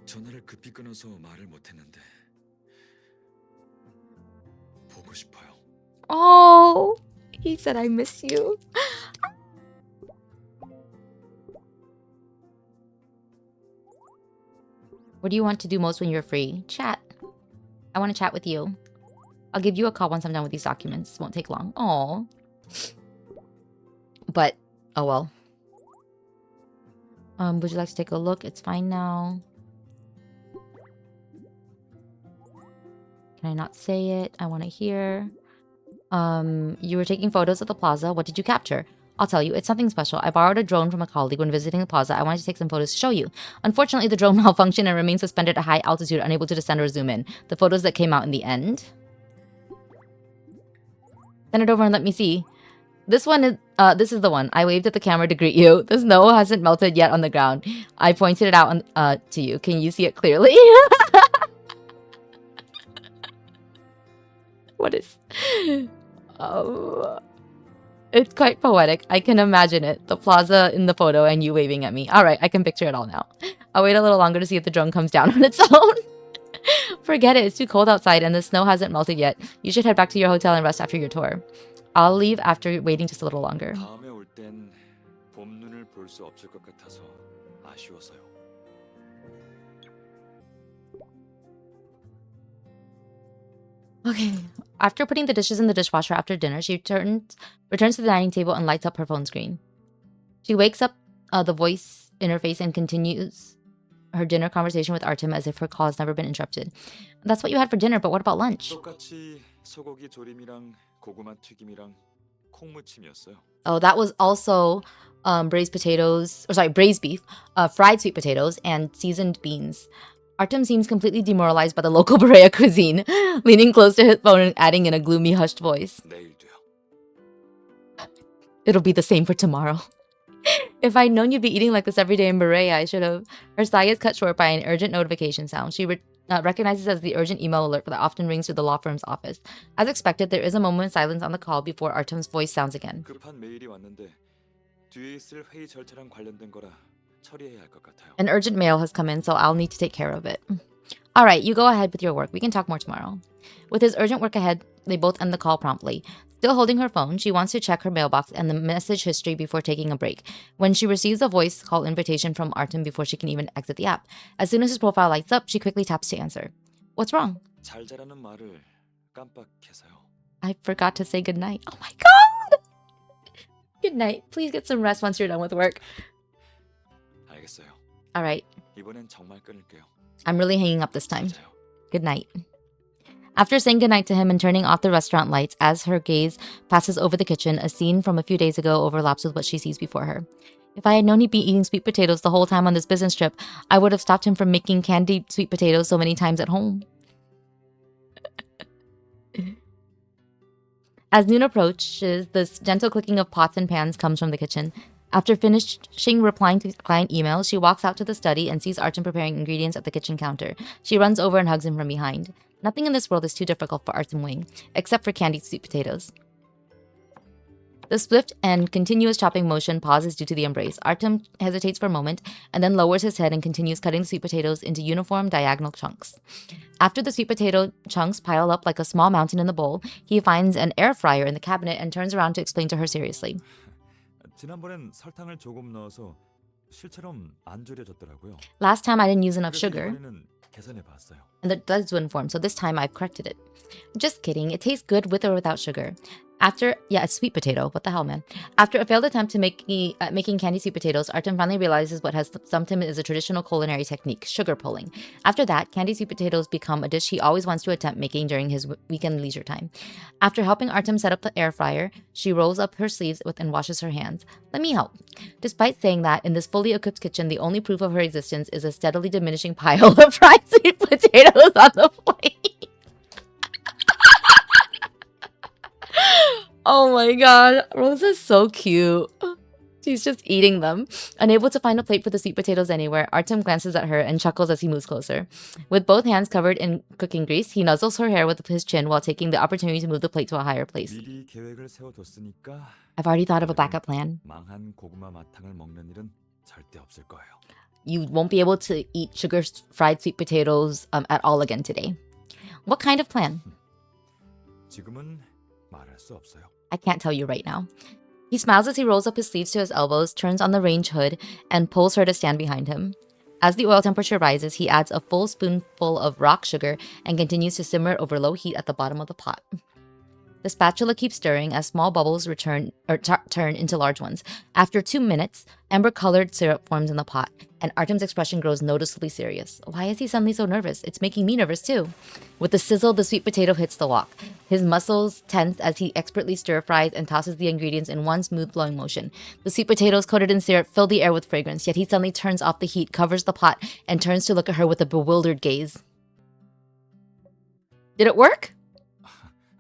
전화를 급히 끊어서 말을 못했는데 보고 싶어요. Oh, he said I miss you. What do you want to do most when you're free? Chat. I want to chat with you. I'll give you a call once I'm done with these documents. Won't take long. Aw. But, oh well. Would you like to take a look? It's fine now. Can I not say it? I want to hear. You were taking photos at the plaza. What did you capture? I'll tell you, it's something special. I borrowed a drone from a colleague when visiting the plaza. I wanted to take some photos to show you. Unfortunately, the drone malfunctioned and remained suspended at a high altitude, unable to descend or zoom in. The photos that came out in the end. Send it over and let me see. This is the one. I waved at the camera to greet you. The snow hasn't melted yet on the ground. I pointed it out to you. Can you see it clearly? What is... Oh... It's quite poetic. I can imagine it. The plaza in the photo and you waving at me. Alright, I can picture it all now. I'll wait a little longer to see if the drone comes down on its own. Forget it. It's too cold outside and the snow hasn't melted yet. You should head back to your hotel and rest after your tour. I'll leave after waiting just a little longer. 다음에 올 땐 봄 눈을 볼 수 없을 것 같아서 아쉬워서요. Okay. After putting the dishes in the dishwasher after dinner, she returns to the dining table and lights up her phone screen. She wakes up the voice interface and continues her dinner conversation with Artem as if her call has never been interrupted. That's what you had for dinner, but what about lunch? 똑같이 소고기 조림이랑 고구마 튀김이랑 콩무침이었어요. Oh, that was also braised beef, fried sweet potatoes, and seasoned beans. Artem seems completely demoralized by the local Berea cuisine, leaning close to his phone and adding in a gloomy, hushed voice. 내일도요. It'll be the same for tomorrow. If I'd known you'd be eating like this every day in Berea, I should have. Her sigh is cut short by an urgent notification sound. She recognizes as the urgent email alert that often rings through the law firm's office. As expected, there is a moment of silence on the call before Artem's voice sounds again. 급한 메일이 왔는데 뒤에 있을 회의 절차랑 관련된 거라 처리해야 할 것 같아요. An urgent mail has come in, so I'll need to take care of it. All right, you go ahead with your work. We can talk more tomorrow. With his urgent work ahead, they both end the call promptly. Still holding her phone, she wants to check her mailbox and the message history before taking a break, when she receives a voice call invitation from Artem before she can even exit the app. As soon as his profile lights up, she quickly taps to answer. What's wrong? 잘 자라는 말을 깜빡해서요. I forgot to say goodnight. Oh my god! Good night. Please get some rest once you're done with work. 알겠어요. All right. 이번엔 정말 끊을게요. I'm really hanging up this time. 잘 자요. Good night. After saying goodnight to him and turning off the restaurant lights as her gaze passes over the kitchen, a scene from a few days ago overlaps with what she sees before her. If I had known he'd be eating sweet potatoes the whole time on this business trip, I would have stopped him from making candied sweet potatoes so many times at home. As noon approaches, the gentle clicking of pots and pans comes from the kitchen. After finishing replying to client emails, she walks out to the study and sees Artem preparing ingredients at the kitchen counter. She runs over and hugs him from behind. Nothing in this world is too difficult for Artem Wing, except for candied sweet potatoes. The swift and continuous chopping motion pauses due to the embrace. Artem hesitates for a moment and then lowers his head and continues cutting the sweet potatoes into uniform diagonal chunks. After the sweet potato chunks pile up like a small mountain in the bowl, he finds an air fryer in the cabinet and turns around to explain to her seriously. 지난번엔 설탕을 조금 넣어서 실처럼 안 졸여졌더라고요. Last time I didn't use enough 그래서 sugar, 이번에는 계산해 봤어요. and that does inform, so this time I've corrected it. Just kidding, it tastes good with or without sugar. It's sweet potato. What the hell, man? After a failed attempt to making candy sweet potatoes, Artem finally realizes what has stumped him is a traditional culinary technique, sugar pulling. After that, candy sweet potatoes become a dish he always wants to attempt making during his weekend leisure time. After helping Artem set up the air fryer, she rolls up her sleeves and washes her hands. Let me help. Despite saying that, in this fully equipped kitchen, the only proof of her existence is a steadily diminishing pile of fried sweet potatoes on the plate. Oh my god, Rosa's so cute. She's just eating them. Unable to find a plate for the sweet potatoes anywhere, Artem glances at her and chuckles as he moves closer. With both hands covered in cooking grease, he nuzzles her hair with his chin while taking the opportunity to move the plate to a higher place. 미리 계획을 세워뒀으니까 I've already thought of a backup plan. 망한 고구마 마탕을 먹는 일은 절대 없을 거예요. You won't be able to eat sugar-fried sweet potatoes at all again today. What kind of plan? 지금은 말할 수 없어요. I can't tell you right now. He smiles as he rolls up his sleeves to his elbows, turns on the range hood, and pulls her to stand behind him. As the oil temperature rises, he adds a full spoonful of rock sugar and continues to simmer over low heat at the bottom of the pot. The spatula keeps stirring as small bubbles turn into large ones. After 2 minutes, amber-colored syrup forms in the pot, and Artem's expression grows noticeably serious. Why is he suddenly so nervous? It's making me nervous too. With the sizzle, the sweet potato hits the wok. His muscles tense as he expertly stir-fries and tosses the ingredients in one smooth flowing motion. The sweet potatoes coated in syrup fill the air with fragrance, yet he suddenly turns off the heat, covers the pot, and turns to look at her with a bewildered gaze. Did it work?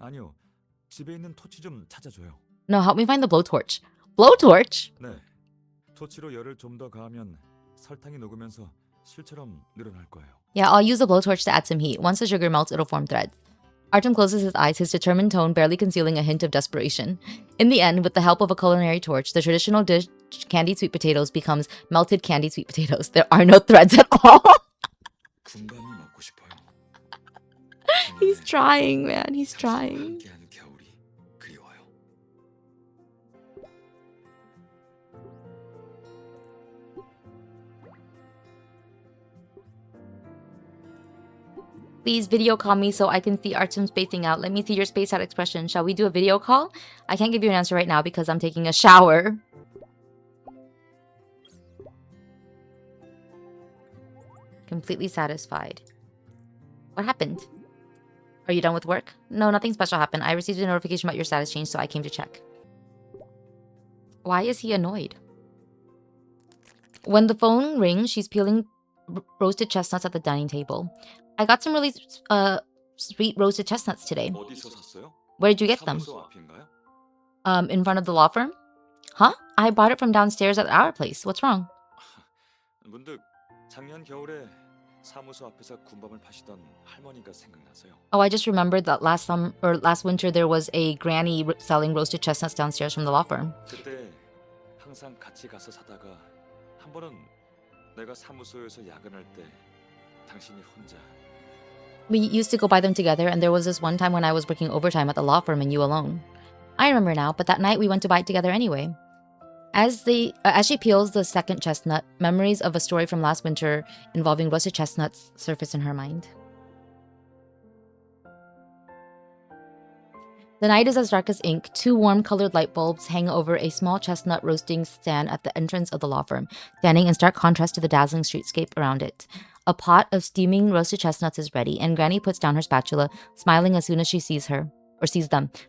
아니요. 집에 있는 토치 좀 찾아줘요. No, help me find the blowtorch. Blowtorch? 네. 토치로 열을 좀 더 가하면 설탕이 녹으면서 실처럼 늘어날 거예요. Yeah, I'll use the blowtorch to add some heat. Once the sugar melts, it'll form threads. Artem closes his eyes, his determined tone barely concealing a hint of desperation. In the end, with the help of a culinary torch, the traditional dish, candied sweet potatoes, becomes melted candied sweet potatoes. There are no threads at all. 군밤이 먹고 싶어요. He's trying, man. He's trying. 함께하는 겨울이 그리워요. Please video call me so I can see Artem spacing out. Let me see your spaced out expression. Shall we do a video call? I can't give you an answer right now because I'm taking a shower. Completely satisfied. What happened? Are you done with work? No, nothing special happened. I received a notification about your status change, so I came to check. Why is he annoyed? When the phone rings, she's peeling roasted chestnuts at the dining table. I got some really sweet roasted chestnuts today. 어디서 샀어요? Where did you get them? 사무소 앞인가요? In front of the law firm? Huh? I bought it from downstairs at our place. What's wrong? 문득 작년 겨울에 사무소 앞에서 군밤을 파시던 할머니가 생각나서요. Oh, I just remembered that last winter there was a granny selling roasted chestnuts downstairs from the law firm. 그때 항상 같이 가서 사다가 한 번은 내가 사무소에서 야근할 때 당신이 혼자. We used to go buy them together, and there was this one time when I was working overtime at the law firm and you alone. I remember now, but that night we went to buy it together anyway. As she peels the second chestnut, memories of a story from last winter involving roasted chestnuts surface in her mind. The night is as dark as ink. 2 warm-colored light bulbs hang over a small chestnut roasting stand at the entrance of the law firm, standing in stark contrast to the dazzling streetscape around it. A pot of steaming roasted chestnuts is ready, and Granny puts down her spatula, smiling as soon as she sees them,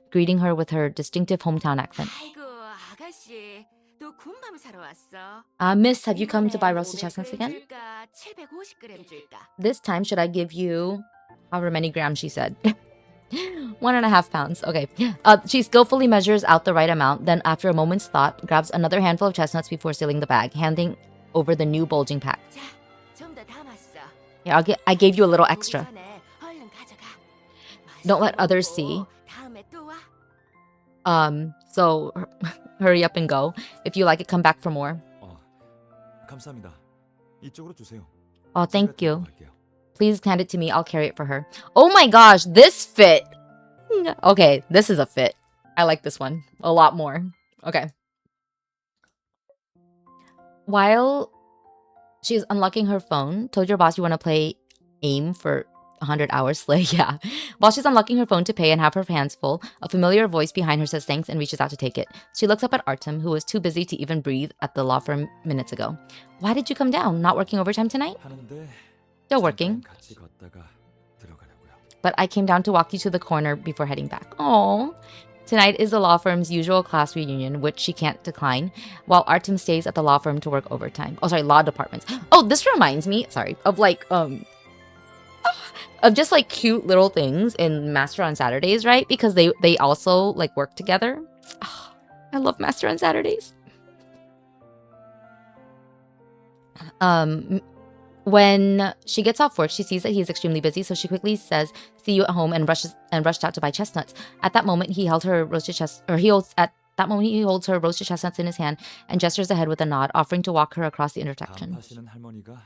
greeting her with her distinctive hometown accent. 아이고, 아가씨, 또 군밤 사러 왔어. Miss, have you come to buy roasted chestnuts again? 750g 줄까? This time, should I give you however many grams she said? 1.5 pounds. Okay. She skillfully measures out the right amount, then after a moment's thought, grabs another handful of chestnuts before sealing the bag, handing over the new bulging pack. 자, 좀 더 담았어. Yeah, I gave you a little extra. 오기 전에 얼른 가져가. Don't let 맛있게 others 먹고 see. 다음에 또 와. So hurry up and go. If you like it, come back for more. 감사합니다. 이쪽으로 주세요. Oh, thank 제가 you. 들고 갈게요. Please hand it to me. I'll carry it for her. Oh my gosh, this fit. Okay, this is a fit. I like this one a lot more. Okay. While she's unlocking her phone, told your boss you want to play AIM for 100 hours slay. Yeah. While she's unlocking her phone to pay and have her hands full, a familiar voice behind her says thanks and reaches out to take it. She looks up at Artem, who was too busy to even breathe at the law firm minutes ago. Why did you come down? Not working overtime tonight? 하는데 Still working. 잠깐 같이 걷다가 들어가려고요. But I came down to walk you to the corner before heading back. Oh. Tonight is the law firm's usual class reunion, which she can't decline, while Artem stays at the law firm to work overtime. Oh, sorry, law departments. Oh, this reminds me, of just like cute little things in Master on Saturdays, right? Because they also like work together. Oh, I love Master on Saturdays. When she gets off work, she sees that he's extremely busy, so she quickly says, "See you at home," and rushed out to buy chestnuts. At that moment, he holds her roasted chestnuts in his hand and gestures ahead with a nod, offering to walk her across the intersection. 파시는 할머니가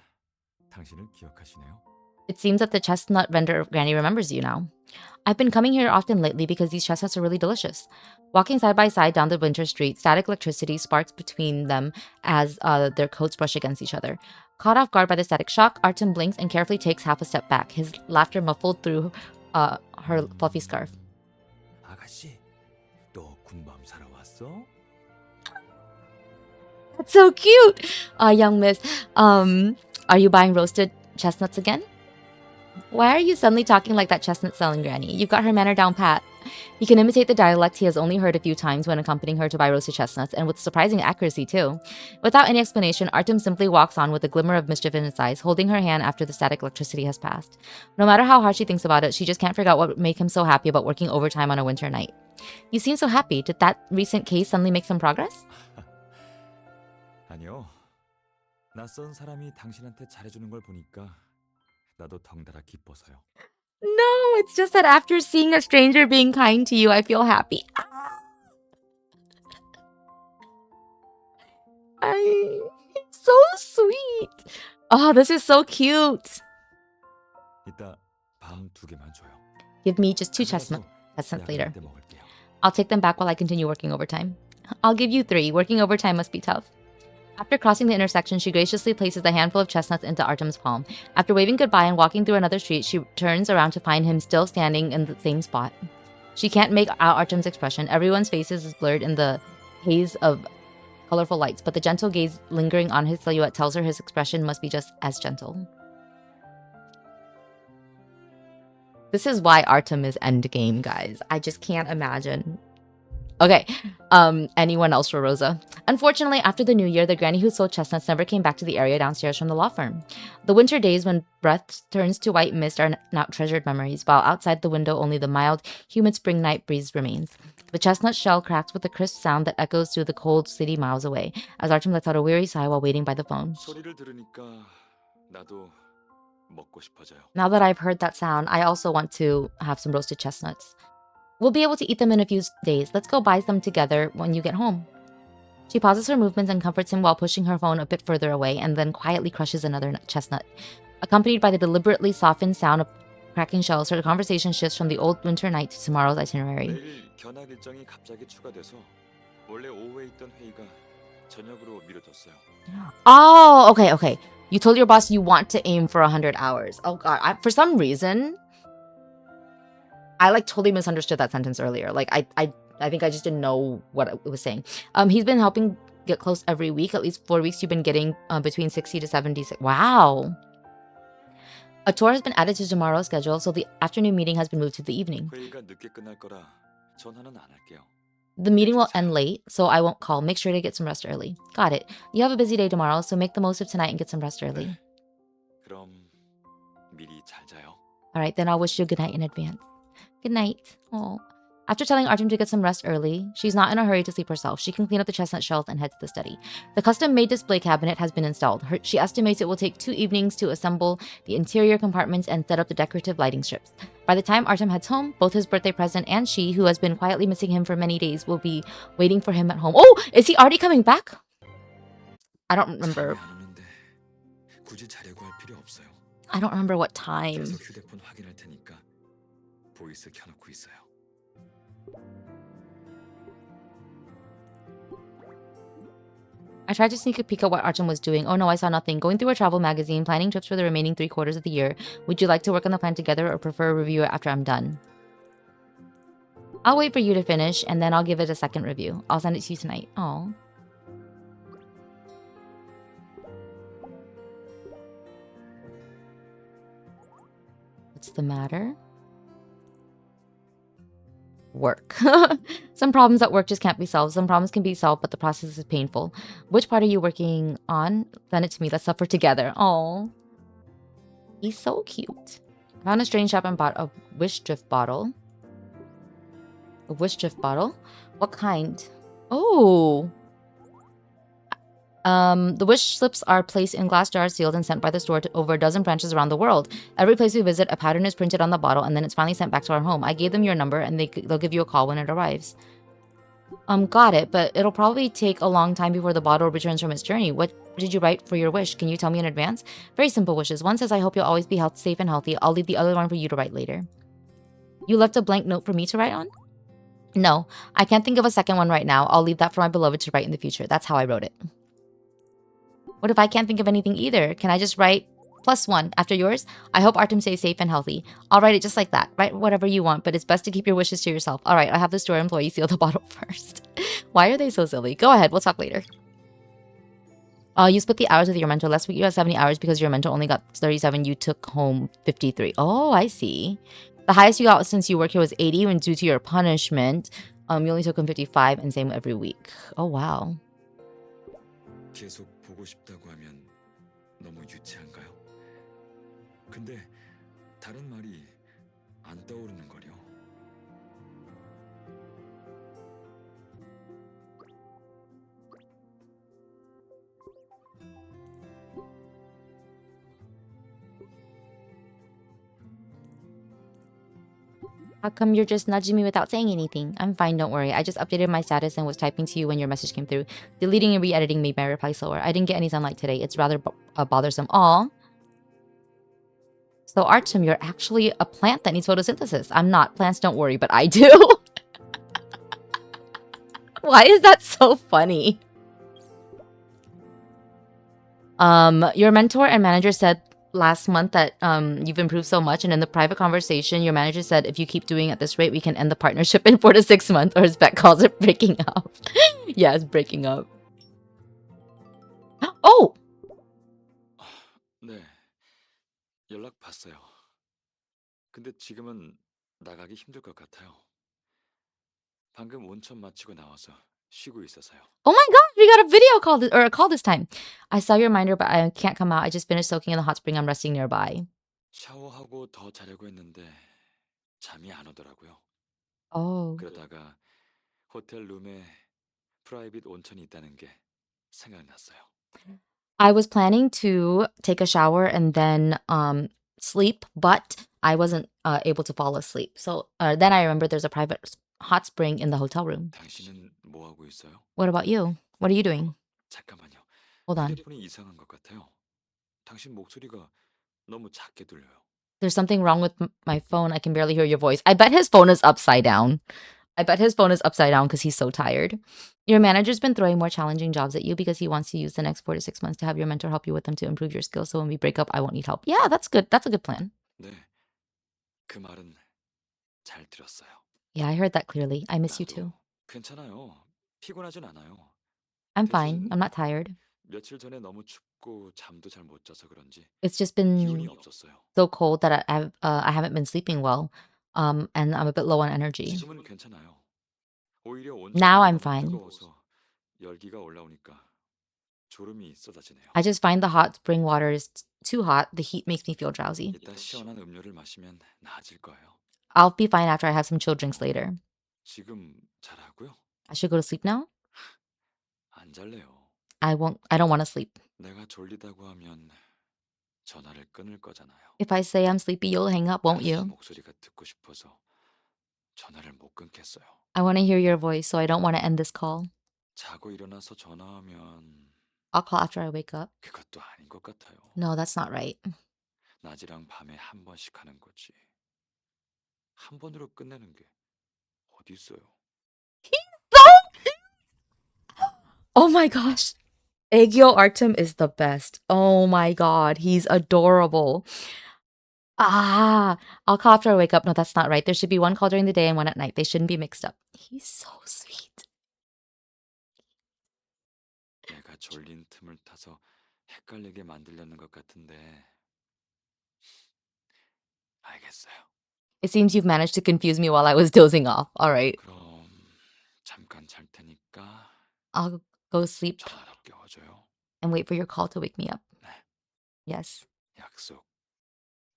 당신을 기억하시네요. It seems that the chestnut vendor Granny remembers you now. I've been coming here often lately because these chestnuts are really delicious. Walking side by side down the winter street, static electricity sparks between them as their coats brush against each other. Caught off guard by the static shock, Artem blinks and carefully takes half a step back, his laughter muffled through her fluffy scarf. 아가씨, 또 군밤 사러 왔어? That's so cute! Young miss, are you buying roasted chestnuts again? Why are you suddenly talking like that chestnut selling granny? You've got her manner down pat. He can imitate the dialect he has only heard a few times when accompanying her to buy roasted chestnuts, and with surprising accuracy too. Without any explanation, Artem simply walks on with a glimmer of mischief in his eyes, holding her hand after the static electricity has passed. No matter how hard she thinks about it, she just can't figure out what would make him so happy about working overtime on a winter night. You seem so happy. Did that recent case suddenly make some progress? 아니요. 낯선 사람이 당신한테 잘해주는 걸 보니까 나도 덩달아 기뻐서요. No, it's just that after seeing a stranger being kind to you, I feel happy. So sweet. Oh, this is so cute. 이따 밤 2개만 줘요. Give me just 2 chestnuts later. I'll take them back while I continue working overtime. I'll give you 3. Working overtime must be tough. After crossing the intersection, she graciously places a handful of chestnuts into Artem's palm. After waving goodbye and walking through another street, she turns around to find him still standing in the same spot. She can't make out Artem's expression. Everyone's faces is blurred in the haze of colorful lights, but the gentle gaze lingering on his silhouette tells her his expression must be just as gentle. This is why Artem is endgame, guys. I just can't imagine. Okay, anyone else for Rosa? Unfortunately, after the new year, the granny who sold chestnuts never came back to the area downstairs from the law firm. The winter days when breath turns to white mist are now treasured memories, while outside the window only the mild, humid spring night breeze remains. The chestnut shell cracks with a crisp sound that echoes through the cold city miles away, as Artem lets out a weary sigh while waiting by the phone. 소리를 들으니까 나도 먹고 싶어져요. Now that I've heard that sound, I also want to have some roasted chestnuts. We'll be able to eat them in a few days. Let's go buy them together when you get home. She pauses her movements and comforts him while pushing her phone a bit further away and then quietly crushes another chestnut. Accompanied by the deliberately softened sound of cracking shells, her conversation shifts from the old winter night to tomorrow's itinerary. 내일 견학 일정이 갑자기 추가돼서 원래 오후에 있던 회의가 저녁으로 미뤄졌어요. Oh, okay. You told your boss you want to aim for 100 hours. Oh god, for some reason, I like totally misunderstood that sentence earlier. Like I think I just didn't know what it was saying. He's been helping get close every week. At least 4 weeks, you've been getting between 60 to 70. Wow. A tour has been added to tomorrow's schedule, so the afternoon meeting has been moved to the evening. 회의가 늦게 끝날 거라 전화는 안 할게요. The meeting will end late, so I won't call. Make sure to get some rest early. Got it. You have a busy day tomorrow, so make the most of tonight and get some rest early. 네. 그럼 미리 잘 자요. All right, then I'll wish you a good night in advance. Good night. Oh. After telling Artem to get some rest early, she's not in a hurry to sleep herself. She can clean up the chestnut shells and head to the study. The custom-made display cabinet has been installed. She estimates it will take 2 evenings to assemble the interior compartments and set up the decorative lighting strips. By the time Artem heads home, both his birthday present and she, who has been quietly missing him for many days, will be waiting for him at home. Oh, is he already coming back? I don't remember. 잠이 안 오는데 굳이 자려고 할 필요 없어요. I don't remember what time. 계속 휴대폰 확인할 테니까 보이스 켜놓고 있어요. I tried to sneak a peek at what Artem was doing. Oh no, I saw nothing. Going through a travel magazine, planning trips for the remaining 3 quarters of the year. Would you like to work on the plan together or prefer a review after I'm done? I'll wait for you to finish and then I'll give it a second review. I'll send it to you tonight. Oh. What's the matter? Work. Some problems at work just can't be solved. Some problems can be solved, but the process is painful. Which part are you working on? Send it to me. Let's suffer together. Oh, he's so cute. Found a strange shop and bought a wish drift bottle. A wish drift bottle? What kind? Oh. The wish slips are placed in glass jars, sealed and sent by the store to over a dozen branches around the world. Every place we visit, a pattern is printed on the bottle, and then it's finally sent back to our home. I gave them your number, and they'll give you a call when it arrives. Got it, but it'll probably take a long time before the bottle returns from its journey. What did you write for your wish? Can you tell me in advance? Very simple wishes. One says, I hope you'll always be safe and healthy. I'll leave the other one for you to write later. You left a blank note for me to write on? No, I can't think of a second one right now. I'll leave that for my beloved to write in the future. That's how I wrote it. What if I can't think of anything either? Can I just write +1 after yours? I hope Artem stays safe and healthy. I'll write it just like that. Write whatever you want, but it's best to keep your wishes to yourself. All right, I'll have the store employee seal the bottle first. Why are they so silly? Go ahead, we'll talk later. You split the hours with your mentor. Last week you got 70 hours because your mentor only got 37. You took home 53. Oh, I see. The highest you got since you work here was 80, and due to your punishment, you only took home 55, and same every week. Oh, wow. 계속 보고 싶다고 하면 너무 유치한가요? 근데 다른 말이 안 떠오르는 거요. How come you're just nudging me without saying anything? I'm fine, don't worry. I just updated my status and was typing to you when your message came through. Deleting and re-editing made my reply slower. I didn't get any sunlight today. It's rather bothersome. Aw. So Artem, you're actually a plant that needs photosynthesis. I'm not. Plants don't worry, but I do. Why is that so funny? Your mentor and manager said last month that you've improved so much, and in the private conversation your manager said if you keep doing it at this rate we can end the partnership in 4 to 6 months, or as Beck calls it, breaking up. Yeah, it's breaking up. Oh! 네, 연락 봤어요. 근데 지금은 나가기 힘들 것 같아요. 방금 온천 마치고 나와서 쉬고 있어서요. Oh my god, we got a video call or a call this time. I saw your reminder, but I can't come out. I just finished soaking in the hot spring. I'm resting nearby. 샤워하고 더 자려고 했는데 잠이 안 오더라고요. Oh. 그러다가 호텔 룸에 프라이빗 온천이 있다는 게 생각났어요. I was planning to take a shower and then sleep, but I wasn't able to fall asleep. So then I remember there's a private hot spring in the hotel room. 당신은 뭐 하고 있어요? What about you? What are you doing? 잠깐만요. Hold on. 휴대폰이 이상한 것 같아요. 당신 목소리가 너무 작게 들려요. There's something wrong with my phone. I can barely hear your voice. I bet his phone is upside down. I bet his phone is upside down because he's so tired. Your manager's been throwing more challenging jobs at you because he wants to use the next 4 to 6 months to have your mentor help you with them to improve your skills. So when we break up, I won't need help. Yeah, that's good. That's a good plan. 네, 그 말은 잘 들었어요. Yeah, I heard that clearly. I miss you 나도 too. 괜찮아요. 피곤하진 않아요. I'm fine. 대신 I'm not tired. 며칠 전에 너무 춥고 잠도 잘 못 자서 그런지 It's just 기운이 been 없었어요. so cold that I haven't been sleeping well. And I'm a bit low on energy. 지금은 괜찮아요. 오히려 Now 온천물이 I'm 너무 fine. 뜨거워서 열기가 올라오니까 졸음이 쏟아지네요. I just find the hot spring water is too hot. The heat makes me feel drowsy. 이따 시원한 음료를 마시면 나아질 거예요. I'll be fine after I have some chill drinks later. 지금 자라고요? I should go to sleep now? 안 잘래요. I don't want to sleep. 내가 졸리다고 하면 전화를 끊을 거잖아요. If I say I'm sleepy, you'll hang up, won't 당신 you? 목소리가 듣고 싶어서 전화를 못 끊겠어요. I want to hear your voice, so I don't want to end this call. 자고 일어나서 전화하면 I'll call after I wake up. 그것도 아닌 것 같아요. No, that's not right. 낮이랑 밤에 한 번씩 하는 거지. 한 번으로 끝내는 게 어디 있어요? Oh my gosh. Aegyo Artem is the best. Oh my god, he's adorable. I'll call after I wake up. No, that's not right. There should be one call during the day and one at night. They shouldn't be mixed up. He's so sweet. 내가 졸린 틈을 타서 헷갈리게 만들려는 것 같은데 알겠어요. It seems you've managed to confuse me while I was dozing off. All right. 그럼 잠깐 잘 테니까 I'll go sleep 전화로 깨워줘요. and wait for your call to wake me up. 네, Yes. 약속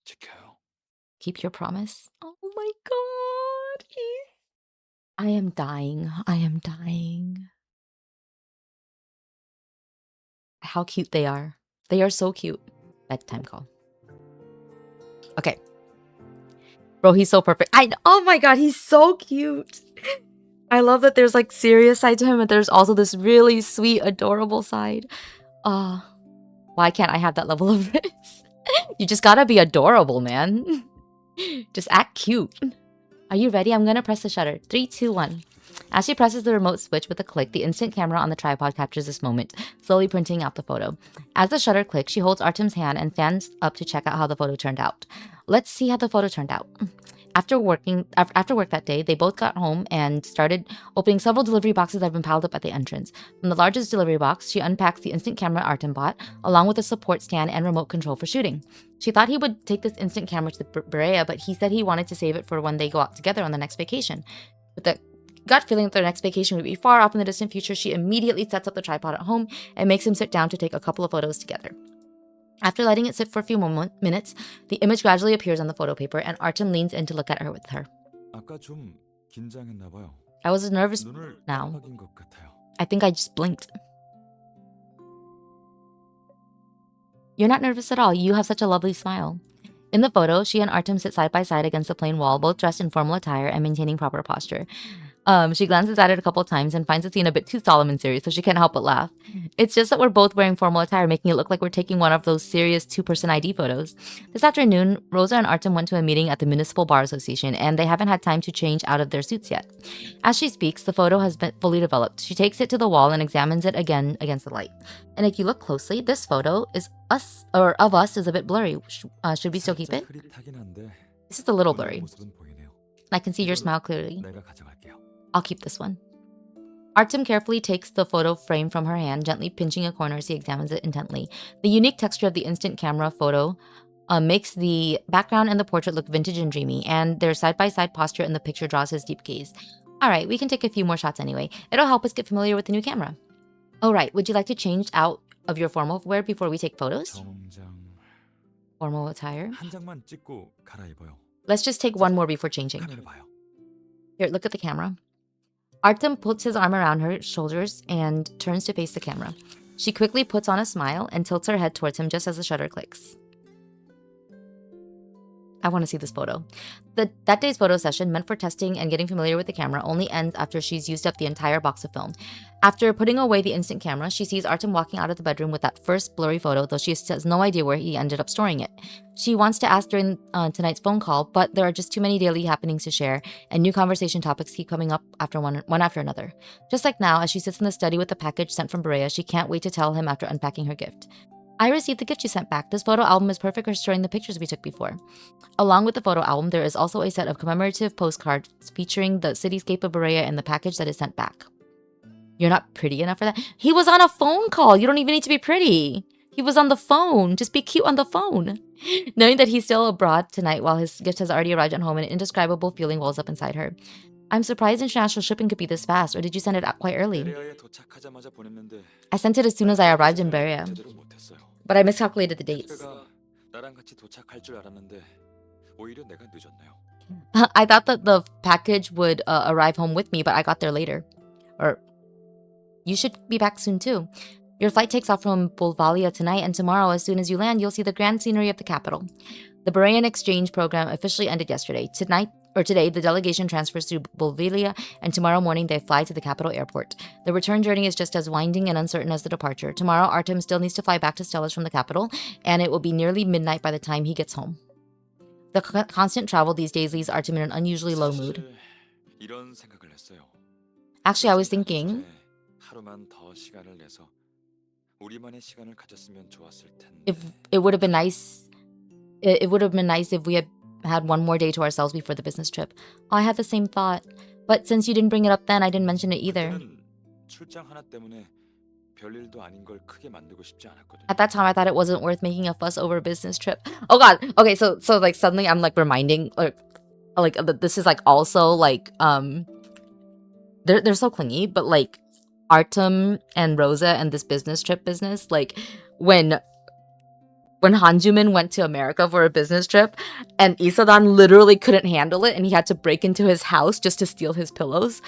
지켜요. Keep your promise. Oh my god. I am dying. I am dying. How cute they are. They are so cute. Bedtime call. Okay. Bro, he's so perfect. Oh my god, he's so cute. I love that there's like serious side to him, but there's also this really sweet, adorable side. Why can't I have that level of risk? You just gotta be adorable, man. Just act cute. Are you ready? I'm gonna press the shutter. 3, 2, 1. As she presses the remote switch with a click, the instant camera on the tripod captures this moment, slowly printing out the photo. As the shutter clicks, she holds Artem's hand and stands up to check out how the photo turned out. Let's see how the photo turned out. After work that day, they both got home and started opening several delivery boxes that had been piled up at the entrance. From the largest delivery box, she unpacks the instant camera Artem bought, along with a support stand and remote control for shooting. She thought he would take this instant camera to the Berea, but he said he wanted to save it for when they go out together on the next vacation. With the gut feeling that their next vacation would be far off in the distant future, she immediately sets up the tripod at home and makes him sit down to take a couple of photos together. After letting it sit for a few minutes, the image gradually appears on the photo paper, and Artem leans in to look at her with her. 아까 좀 긴장했나 봐요. I was nervous 눈을 now. 깜빡인 것 같아요. I think I just blinked. You're not nervous at all. You have such a lovely smile. In the photo, she and Artem sit side by side against a plain wall, both dressed in formal attire and maintaining proper posture. She glances at it a couple times and finds the scene a bit too solemn and serious, so she can't help but laugh. It's just that we're both wearing formal attire, making it look like we're taking one of those serious two-person ID photos. This afternoon, Rosa and Artem went to a meeting at the Municipal Bar Association, and they haven't had time to change out of their suits yet. As she speaks, the photo has been fully developed. She takes it to the wall and examines it again against the light. And if you look closely, this photo is of us is a bit blurry. Should we still keep it? 흐릿하긴 한데 This is a little 본인 blurry. 모습은 보이네요. I can see your smile clearly. 내가 가져갈게요. I'll keep this one. Artem carefully takes the photo frame from her hand, gently pinching a corner as he examines it intently. The unique texture of the instant camera photo makes the background and the portrait look vintage and dreamy, and their side-by-side posture in the picture draws his deep gaze. All right, we can take a few more shots anyway. It'll help us get familiar with the new camera. Oh, right. Would you like to change out of your formal wear before we take photos? 정장 Formal attire? 한 장만 찍고 갈아입어요. Let's just take one more before changing. 카메라 봐요. Here, look at the camera. Artem puts his arm around her shoulders and turns to face the camera. She quickly puts on a smile and tilts her head towards him just as the shutter clicks. I want to see this photo. That day's photo session, meant for testing and getting familiar with the camera, only ends after she's used up the entire box of film. After putting away the instant camera, she sees Artem walking out of the bedroom with that first blurry photo, though she has no idea where he ended up storing it. She wants to ask during tonight's phone call, but there are just too many daily happenings to share, and new conversation topics keep coming up after one after another. Just like now, as she sits in the study with the package sent from Berea, she can't wait to tell him after unpacking her gift. I received the gift you sent back. This photo album is perfect for showing the pictures we took before. Along with the photo album, there is also a set of commemorative postcards featuring the cityscape of Berea and the package that is sent back. You're not pretty enough for that? He was on a phone call. You don't even need to be pretty. He was on the phone. Just be cute on the phone. Knowing that he's still abroad tonight while his gift has already arrived at home, an indescribable feeling wells up inside her. I'm surprised international shipping could be this fast, or did you send it out quite early? 베레아에 도착하자마자 보냈는데 I sent it as soon as I arrived in Berea, 제대로 못했어요. but I miscalculated the dates. 그가 나랑 같이 도착할 줄 알았는데 오히려 내가 늦었네요. I thought that the package would arrive home with me, but I got there later. Or, you should be back soon too. Your flight takes off from Bolvalia tonight, and tomorrow, as soon as you land, you'll see the grand scenery of the capital. The Berean exchange program officially ended yesterday. Today, the delegation transfers to Bolvalia, and tomorrow morning they fly to the capital airport. The return journey is just as winding and uncertain as the departure. Tomorrow, Artem still needs to fly back to Stella's from the capital, and it will be nearly midnight by the time he gets home. The constant travel these days leaves Artem in an unusually low mood. 사실 이런 생각을 했어요. Actually, I was thinking, 하루만 더 시간을 내서 우리만의 시간을 가졌으면 좋았을 텐데. if it would have been nice, it would have been nice if we had one more day to ourselves before the business trip. Oh, I had the same thought, but since you didn't bring it up then, I didn't mention it either. 그때는 출장 하나 때문에 별일도 아닌 걸 크게 만들고 싶지 않았거든요. At that time, I thought it wasn't worth making a fuss over a business trip. Oh God. Okay, so like suddenly I'm like reminding like this is like also like they're so clingy, but like Artem and Rosa and this business trip business, like when Hanjumin went to America for a business trip and Isadan literally couldn't handle it and he had to break into his house just to steal his pillows.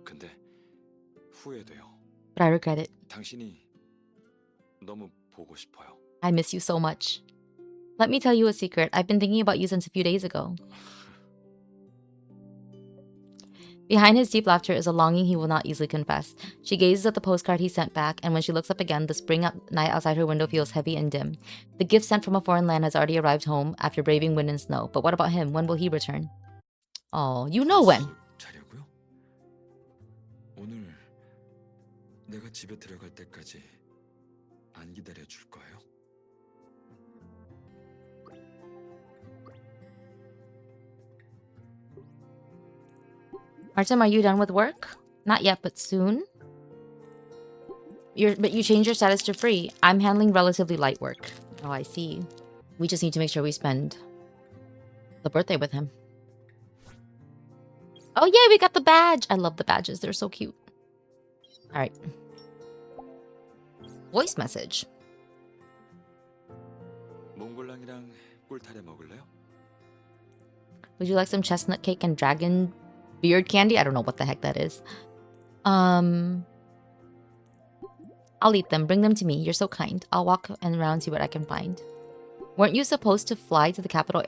근데 후회돼요. But I regret it. 당신이 너무 보고 싶어요. I miss you so much. Let me tell you a secret. I've been thinking about you since a few days ago. Behind his deep laughter is a longing he will not easily confess. She gazes at the postcard he sent back, and when she looks up again, the spring night outside her window feels heavy and dim. The gift sent from a foreign land has already arrived home after braving wind and snow. But what about him? When will he return? Oh, you know when. 자려고요? 오늘 내가 집에 들어갈 때까지 안 기다려 줄 거예요? Artem, are you done with work? Not yet, but soon. But you changed your status to free. I'm handling relatively light work. Oh, I see. We just need to make sure we spend the birthday with him. Oh, yay, we got the badge. I love the badges. They're so cute. All right. Voice message. 몽골랑이랑 꿀타래 먹을래요? Would you like some chestnut cake and dragon beard candy? I don't know what the heck that is. I'll eat them. Bring them to me. You're so kind. I'll walk and around, see what I can find. Weren't you supposed to fly to the capital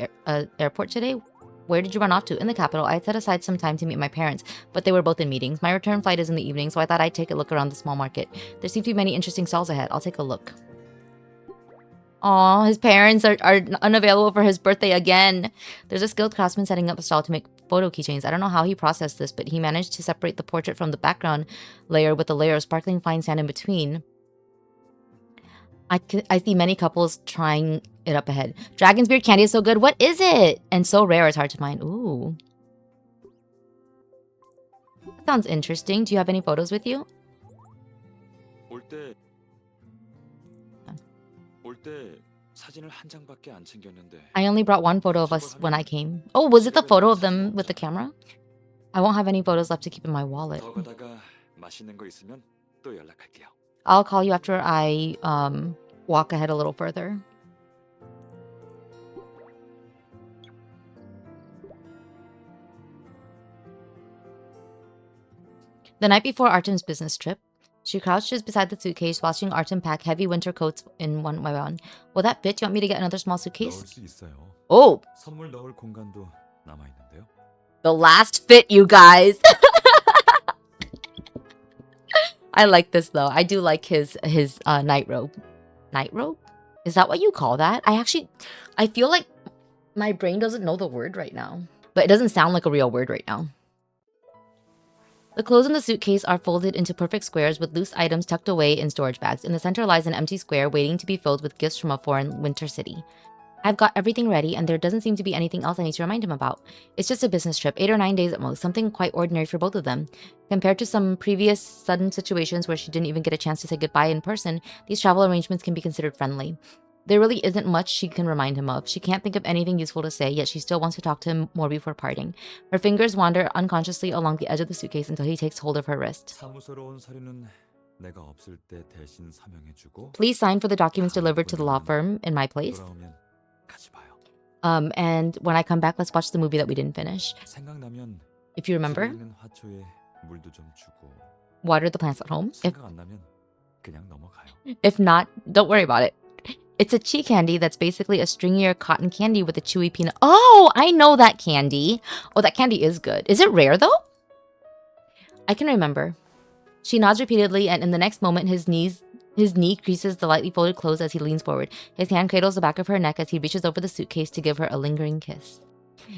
airport today? Where did you run off to? In the capital. I had set aside some time to meet my parents, but they were both in meetings. My return flight is in the evening, so I thought I'd take a look around the small market. There seem to be many interesting stalls ahead. I'll take a look. Aw, his parents are unavailable for his birthday again. There's a skilled craftsman setting up a stall to make photo keychains. I don't know how he processed this, but he managed to separate the portrait from the background layer with a layer of sparkling fine sand in between. I see many couples trying it up ahead. Dragon's beard candy is so good. What is it? And so rare it's hard to find. Ooh. That sounds interesting. Do you have any photos with you? 올 때 사진을 한 장밖에 안 챙겼는데. I only brought one photo of us when I came. Oh, was it the photo of them with the camera? I won't have any photos left to keep in my wallet. 더 가다가 맛있는 거 있으면 또 연락할게요. I'll call you after I walk ahead a little further. The night before Artem's business trip, She crouches beside the suitcase, watching Artem pack heavy winter coats in one by one. Will that fit? Do you want me to get another small suitcase? 넣을 수 있어요. Oh, 선물 넣을 공간도 남아 있는데요. the last fit, you guys. I like this though. I do like his night robe. Night robe? Is that what you call that? I feel like my brain doesn't know the word right now. But it doesn't sound like a real word right now. The clothes in the suitcase are folded into perfect squares with loose items tucked away in storage bags. In the center lies an empty square waiting to be filled with gifts from a foreign winter city. I've got everything ready, and there doesn't seem to be anything else I need to remind him about. It's just a business trip, 8 or 9 days at most, something quite ordinary for both of them. Compared to some previous sudden situations where she didn't even get a chance to say goodbye in person, these travel arrangements can be considered friendly. There really isn't much she can remind him of. She can't think of anything useful to say, yet she still wants to talk to him more before parting. Her fingers wander unconsciously along the edge of the suitcase until he takes hold of her wrist. 사무소로 온 서류는 내가 없을 때 대신 서명해주고 Please sign for the documents delivered to the law firm in my place. 돌아오면 같이 봐요. And when I come back, let's watch the movie that we didn't finish. 생각나면 If you remember, 집에 있는 화초에 물도 좀 주고 water the plants at home. 생각 안 나면 그냥 넘어가요. If not, don't worry about it. It's a chi candy that's basically a stringier cotton candy with a chewy peanut. Oh, I know that candy. Oh, that candy is good. Is it rare though? I can remember. She nods repeatedly, and in the next moment, his knee creases the lightly folded clothes as he leans forward. His hand cradles the back of her neck as he reaches over the suitcase to give her a lingering kiss.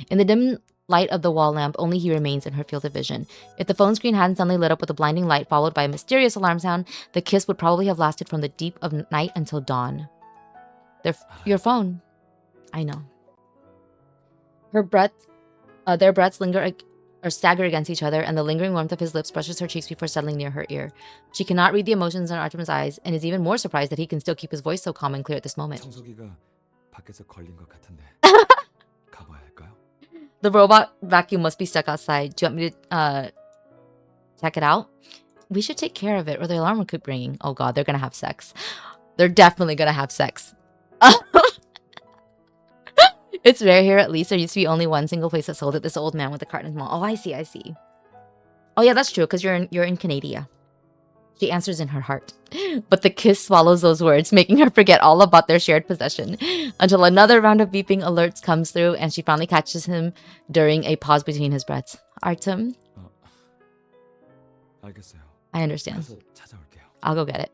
In the dim light of the wall lamp, only he remains in her field of vision. If the phone screen hadn't suddenly lit up with a blinding light followed by a mysterious alarm sound, the kiss would probably have lasted from the deep of night until dawn. Your phone. I know. Their breaths linger or stagger against each other, and the lingering warmth of his lips brushes her cheeks before settling near her ear. She cannot read the emotions in Artem's eyes, and is even more surprised that he can still keep his voice so calm and clear at this moment. 청소기가 밖에서 걸린 것 같은데 가봐야 할까요? The robot vacuum must be stuck outside. Do you want me to check it out? We should take care of it, or the alarm will keep ringing. Oh god, they're gonna have sex. They're definitely gonna have sex. It's rare here, at least. There used to be only one single place that sold it. This old man with the cart in his mall. Oh, I see. Oh yeah, that's true, because you're in Canada. She answers in her heart. But the kiss swallows those words, making her forget all about their shared possession. Until another round of beeping alerts comes through, and she finally catches him during a pause between his breaths. Artem? 알겠어요. I understand. 가서 찾아올게요. I'll go get it.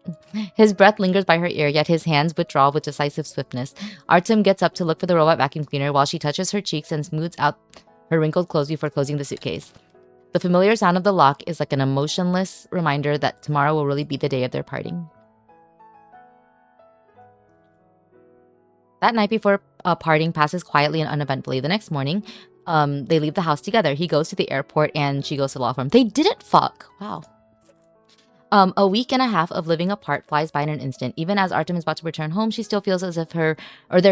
His breath lingers by her ear, yet his hands withdraw with decisive swiftness. Artem gets up to look for the robot vacuum cleaner while she touches her cheeks and smooths out her wrinkled clothes before closing the suitcase. The familiar sound of the lock is like an emotionless reminder that tomorrow will really be the day of their parting. That night before parting passes quietly and uneventfully. The next morning, they leave the house together. He goes to the airport and she goes to the law firm. They didn't fuck. Wow. A week and a half of living apart flies by in an instant. Even as Artem is about to return home, she still feels as if their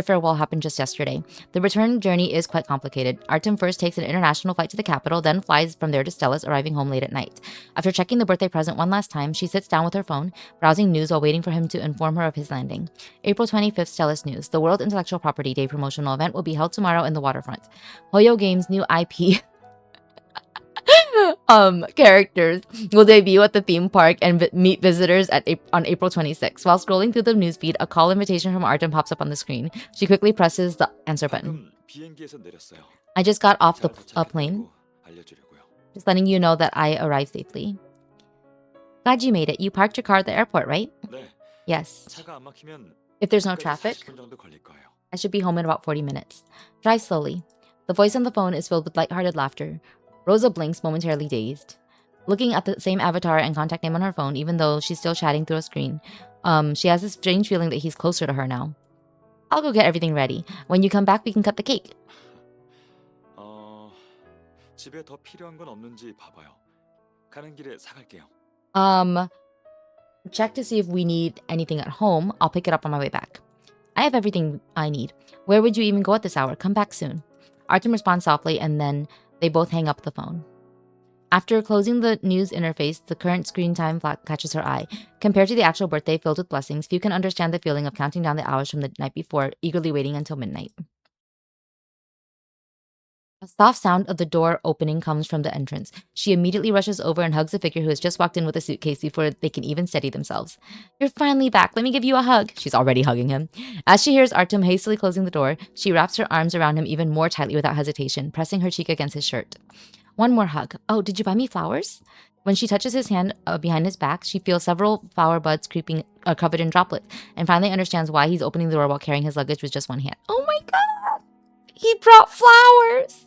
farewell happened just yesterday. The return journey is quite complicated. Artem first takes an international flight to the capital, then flies from there to Stella's, arriving home late at night. After checking the birthday present one last time, she sits down with her phone, browsing news while waiting for him to inform her of his landing. April 25th, Stella's news. The World Intellectual Property Day promotional event will be held tomorrow in the waterfront. Hoyo Games' new IP characters will debut at the theme park and meet visitors on April 26th. While scrolling through the newsfeed, a call invitation from Artem pops up on the screen. She quickly presses the answer button. I just got off the plane. Just letting you know that I arrived safely. Glad you made it. You parked your car at the airport, right? Yes. If there's no traffic, I should be home in about 40 minutes. Drive slowly. The voice on the phone is filled with lighthearted laughter. Rosa blinks, momentarily dazed. Looking at the same avatar and contact name on her phone, even though she's still chatting through a screen, she has this strange feeling that he's closer to her now. I'll go get everything ready. When you come back, we can cut the cake. 집에 더 필요한 건 없는지 봐봐요. 가는 길에 사갈게요. Check to see if we need anything at home. I'll pick it up on my way back. I have everything I need. Where would you even go at this hour? Come back soon. Artem responds softly, and then they both hang up the phone. After closing the news interface, the current screen time catches her eye. Compared to the actual birthday filled with blessings, few can understand the feeling of counting down the hours from the night before, eagerly waiting until midnight. A soft sound of the door opening comes from the entrance. She immediately rushes over and hugs the figure who has just walked in with a suitcase before they can even steady themselves. You're finally back. Let me give you a hug. She's already hugging him. As she hears Artem hastily closing the door, she wraps her arms around him even more tightly without hesitation, pressing her cheek against his shirt. One more hug. Oh, did you buy me flowers? When she touches his hand behind his back, she feels several flower buds creeping, covered in droplets, and finally understands why he's opening the door while carrying his luggage with just one hand. Oh my god! He brought flowers!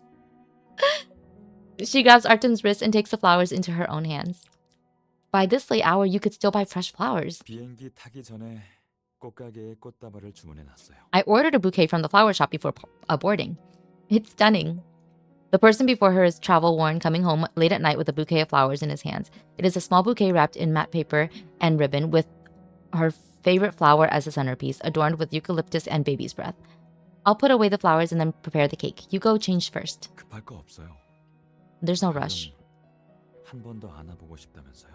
She grabs Artem's wrist and takes the flowers into her own hands. By this late hour, you could still buy fresh flowers. 비행기 타기 전에 꽃가게에 꽃다발을 주문해 놨어요. I ordered a bouquet from the flower shop before boarding. It's stunning. The person before her is travel-worn, coming home late at night with a bouquet of flowers in his hands. It is a small bouquet wrapped in matte paper and ribbon with her favorite flower as a centerpiece, adorned with eucalyptus and baby's breath. I'll put away the flowers and then prepare the cake. You go change first. 급할 거 없어요. There's no rush. 한 번 더 안아보고 싶다면서요.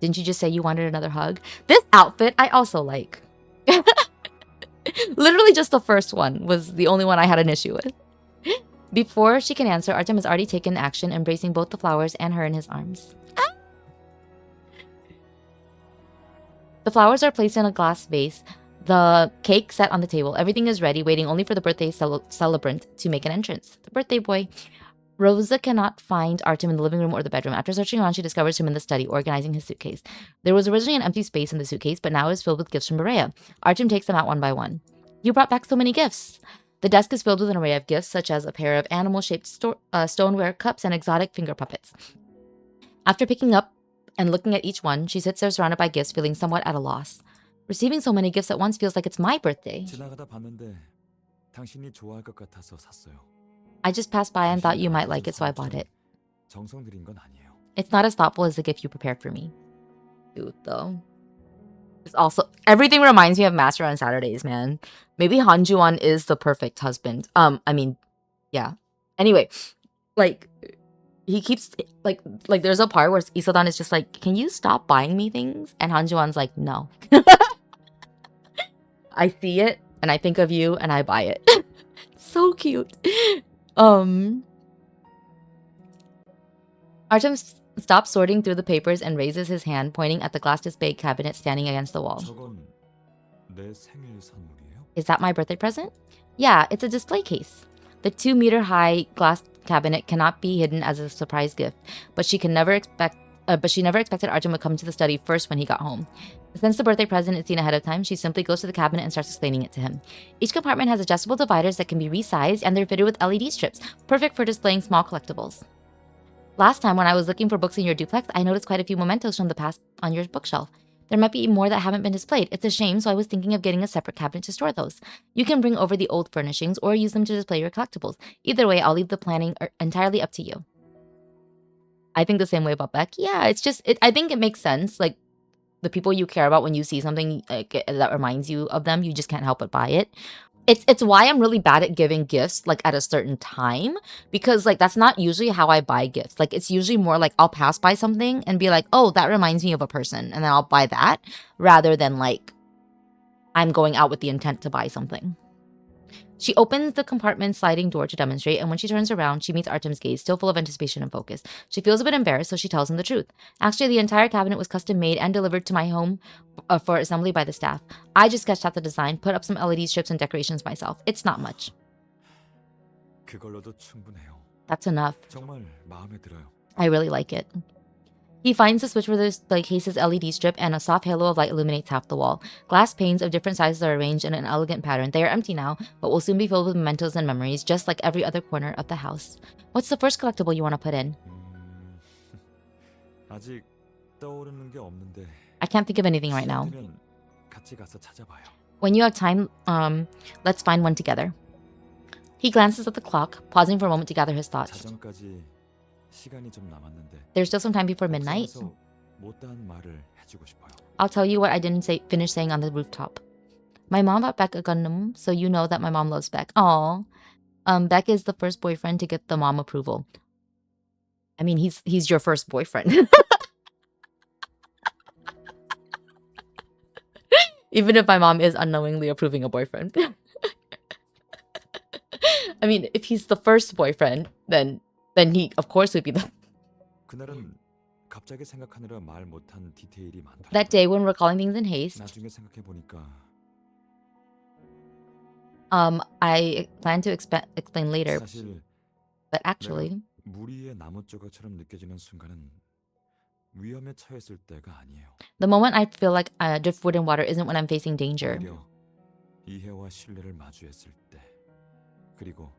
Didn't you just say you wanted another hug? This outfit I also like. Literally just the first one was the only one I had an issue with. Before she can answer, Artem has already taken action, embracing both the flowers and her in his arms. Ah! The flowers are placed in a glass vase, the cake set on the table. Everything is ready, waiting only for the birthday celebrant to make an entrance. The birthday boy. Rosa cannot find Artem in the living room or the bedroom. After searching around, she discovers him in the study, organizing his suitcase. There was originally an empty space in the suitcase, but now is filled with gifts from Berea. Artem takes them out one by one. You brought back so many gifts. The desk is filled with an array of gifts, such as a pair of animal-shaped stoneware cups and exotic finger puppets. After picking up and looking at each one, she sits there surrounded by gifts, feeling somewhat at a loss. Receiving so many gifts at once feels like it's my birthday. 지나가다 봤는데 당신이 좋아할 것 같아서 샀어요. I just passed by and thought you might like it, so I bought it. 정성 들인 건 아니에요. It's not as thoughtful as the gift you prepared for me. Cute, though. It's also, everything reminds me of Master on Saturdays, man. Maybe Hanjuan is the perfect husband. I mean, yeah. Anyway, like, he keeps, like there's a part where Isodan is just like, can you stop buying me things? And Hanjuan's like, no. I see it, and I think of you, and I buy it. So cute. Artem stops sorting through the papers and raises his hand, pointing at the glass display cabinet standing against the wall. 저건 내 생일 선물이에요? Is that my birthday present? Yeah, it's a display case. The 2-meter-high glass cabinet cannot be hidden as a surprise gift, but she never expected Artem would come to the study first when he got home. Since the birthday present is seen ahead of time, she simply goes to the cabinet and starts explaining it to him. Each compartment has adjustable dividers that can be resized, and they're fitted with LED strips, perfect for displaying small collectibles. Last time when I was looking for books in your duplex, I noticed quite a few mementos from the past on your bookshelf. There might be more that haven't been displayed. It's a shame, so I was thinking of getting a separate cabinet to store those. You can bring over the old furnishings or use them to display your collectibles. Either way, I'll leave the planning entirely up to you. I think the same way about Beck. Yeah, it's just, I think it makes sense. Like, the people you care about, when you see something that reminds you of them, you just can't help but buy it. It's why I'm really bad at giving gifts like at a certain time, because like that's not usually how I buy gifts. Like it's usually more like I'll pass by something and be like, oh, that reminds me of a person, and then I'll buy that, rather than like I'm going out with the intent to buy something. She opens the compartment's sliding door to demonstrate, and when she turns around, she meets Artem's gaze, still full of anticipation and focus. She feels a bit embarrassed, so she tells him the truth. Actually, the entire cabinet was custom made and delivered to my home for assembly by the staff. I just sketched out the design, put up some LED strips and decorations myself. It's not much. 그걸로도 충분해요. That's enough. 정말 마음에 들어요. I really like it. He finds the switch for the display case's LED strip, and a soft halo of light illuminates half the wall. Glass panes of different sizes are arranged in an elegant pattern. They are empty now, but will soon be filled with mementos and memories, just like every other corner of the house. What's the first collectible you want to put in? 아직 떠오르는 게 없는데. I can't think of anything right now. 시간 되면 같이 가서 찾아봐요. When you have time, let's find one together. He glances at the clock, pausing for a moment to gather his thoughts. 자정까지 시간이 좀 남았는데. There's still some time before midnight. 그래서 못다한 말을 해주고 싶어요. I'll tell you what I didn't finish saying on the rooftop. My mom bought Beck a Gundam, so you know that my mom loves Beck. Aw. Beck is the first boyfriend to get the mom approval. I mean, he's your first boyfriend. Even if my mom is unknowingly approving a boyfriend. I mean, if he's the first boyfriend, then he of course would be the. 그날은 갑자기 생각하느라 말 못한 디테일이 많더라고요. That day when recalling things in haste, 나중에 생각해 보니까 I plan to explain later, 사실 but actually, 물 위에 나무 조각처럼 느껴지는 순간은 위험에 처했을 때가 아니에요. the moment I feel like driftwood in water isn't when I'm facing danger. 오히려 이해와 신뢰를 마주했을 때, 그리고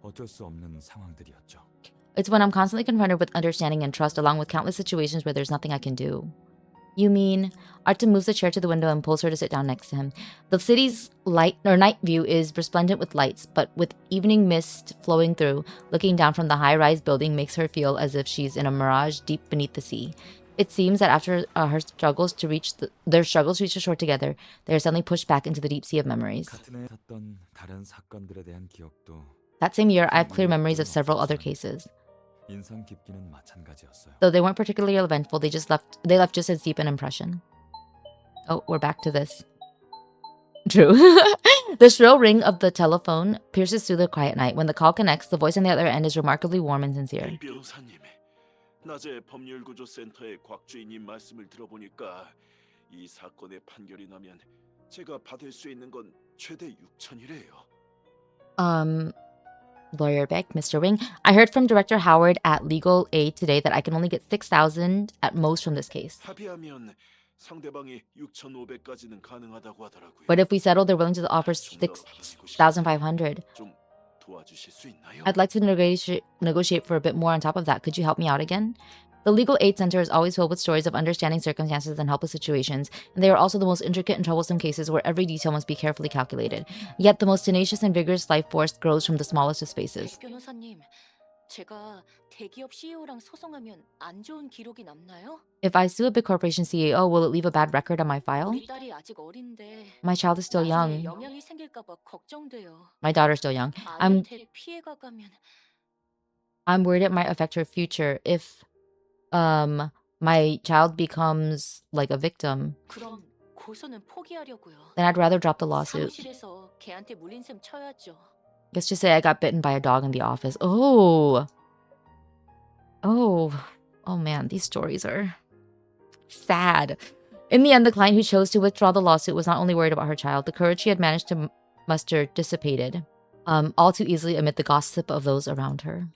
어쩔 수 없는 상황들이었죠. It's when I'm constantly confronted with understanding and trust, along with countless situations where there's nothing I can do. You mean? Artem moves the chair to the window and pulls her to sit down next to him. The city's night view is resplendent with lights, but with evening mist flowing through, looking down from the high-rise building makes her feel as if she's in a mirage deep beneath the sea. It seems that after their struggles to reach the shore together, they are suddenly pushed back into the deep sea of memories. 같은 해 샀던 다른 사건들에 대한 기억도 That same year, I have clear memories of several other cases. 인상 깊기는 마찬가지였어요. Though they weren't particularly eventful, they left just as deep an impression. Oh, we're back to this. True. The shrill ring of the telephone pierces through the quiet night. When the call connects, the voice on the other end is remarkably warm and sincere. 변호사님, 낮에 법률구조센터의 곽 주인님 말씀을 들어보니까 이 사건의 판결이 나면 제가 받을 수 있는 건 최대 6천이래요. Lawyer Beck, Mr. Wing. I heard from Director Howard at Legal Aid today that I can only get 6,000 at most from this case. 합의하면 상대방이 6,500까지는 가능하다고 하더라고요. But if we settle, they're willing to offer 6,500. 좀 도와주실 수 있나요? I'd like to negotiate for a bit more on top of that. Could you help me out again? The Legal Aid Center is always filled with stories of understanding circumstances and helpless situations, and they are also the most intricate and troublesome cases where every detail must be carefully calculated. Yet the most tenacious and vigorous life force grows from the smallest of spaces. 변호사님, 제가 대기업 CEO랑 소송하면 안 좋은 기록이 남나요? If I sue a big corporation CEO, will it leave a bad record on my file? 우리 딸이 아직 어린데 My child is still 나중에 young. 영향이 생길까 봐 걱정돼요. My daughter's still young. 아이한테 피해가 가면 I'm worried it might affect her future if my child becomes like a victim. 그럼 고소는 포기하려고요. Then I'd rather drop the lawsuit. 사무실에서 걔한테 물린 셈 쳐야죠. Let's just say I got bitten by a dog in the office. Oh man, these stories are sad. In the end, the client who chose to withdraw the lawsuit was not only worried about her child. The courage she had managed to muster dissipated all too easily amid the gossip of those around her.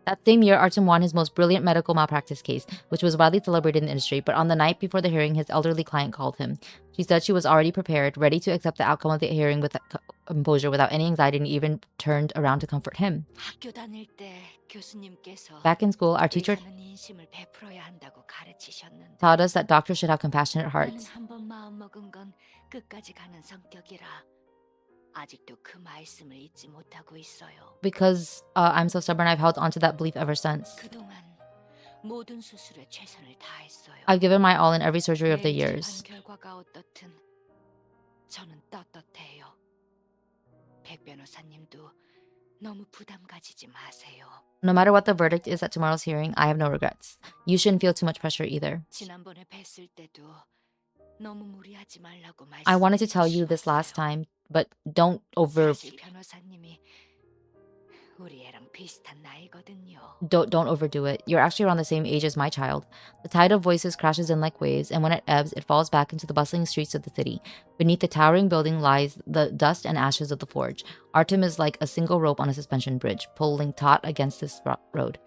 That same year, Artem won his most brilliant medical malpractice case, which was widely celebrated in the industry. But on the night before the hearing, his elderly client called him. She said she was already prepared, ready to accept the outcome of the hearing with composure, without any anxiety, and even turned around to comfort him. 학교 다닐 때 교수님께서 Back in school, our teacher 의사는 인심을 베풀어야 한다고 가르치셨는데 taught us that doctors should have compassionate 나는 hearts. 한번 마음 먹은 건 끝까지 가는 성격이라 아직도 그 말씀을 잊지 못하고 있어요. Because I'm so stubborn, I've held onto that belief ever since. 그동안 모든 수술에 최선을 다했어요. I've given my all in every surgery of the 내 years. 재판 결과가 어떻든 저는 떳떳해요. 백 변호사님도 너무 부담 가지지 마세요. No matter what the verdict is at tomorrow's hearing, I have no regrets. You shouldn't feel too much pressure either. 지난번에 뵀을 때도 너무 무리하지 말라고 I wanted to tell you this last time, but don't 사실 변호사님이 우리 애랑 비슷한 나이거든요. don't overdo it. You're actually around the same age as my child. The tide of voices crashes in like waves, and when it ebbs, it falls back into the bustling streets of the city. Beneath the towering building lies the dust and ashes of the forge. Artem is like a single rope on a suspension bridge, pulling taut against this road.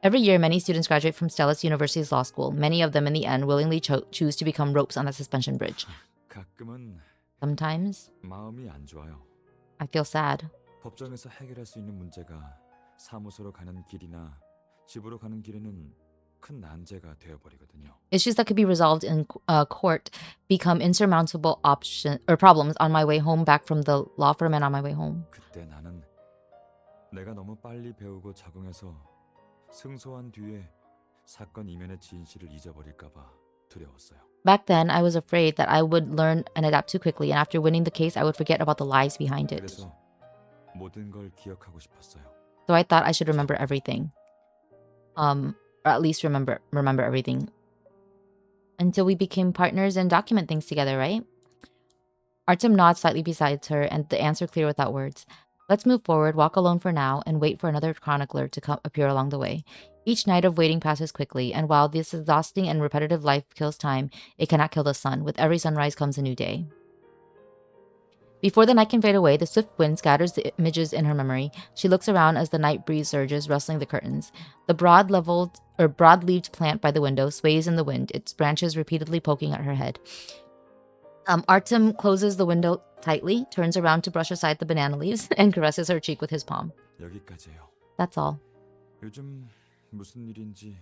Every year, many students graduate from Stellus University's law school. Many of them, in the end, willingly choose to become ropes on that suspension bridge. 가끔은 Sometimes, 마음이 안 좋아요. I feel sad. 법정에서 해결할 수 있는 문제가 사무소로 가는 길이나 집으로 가는 길에는 큰 난제가 되어버리거든요. Issues that could be resolved in court become insurmountable problems on my way home back from the law firm and on my way home. 그때 나는 내가 너무 빨리 배우고 적응해서 승소한 뒤에 사건 이면의 진실을 잊어버릴까 봐 두려웠어요. Back then, I was afraid that I would learn and adapt too quickly, and after winning the case, I would forget about the lies behind it. 그래서 모든 걸 기억하고 싶었어요. So I thought I should remember everything. Or at least remember everything. Until we became partners and document things together, right? Artem nods slightly beside her, and the answer clear without words. Let's move forward, walk alone for now, and wait for another chronicler to appear along the way. Each night of waiting passes quickly, and while this exhausting and repetitive life kills time, it cannot kill the sun. With every sunrise comes a new day. Before the night can fade away, the swift wind scatters the images in her memory. She looks around as the night breeze surges, rustling the curtains. The broad-leaved plant by the window sways in the wind, its branches repeatedly poking at her head. Artem closes the window tightly, turns around to brush aside the banana leaves, and caresses her cheek with his palm. 여기까지예요. That's all. 요즘 무슨 일인지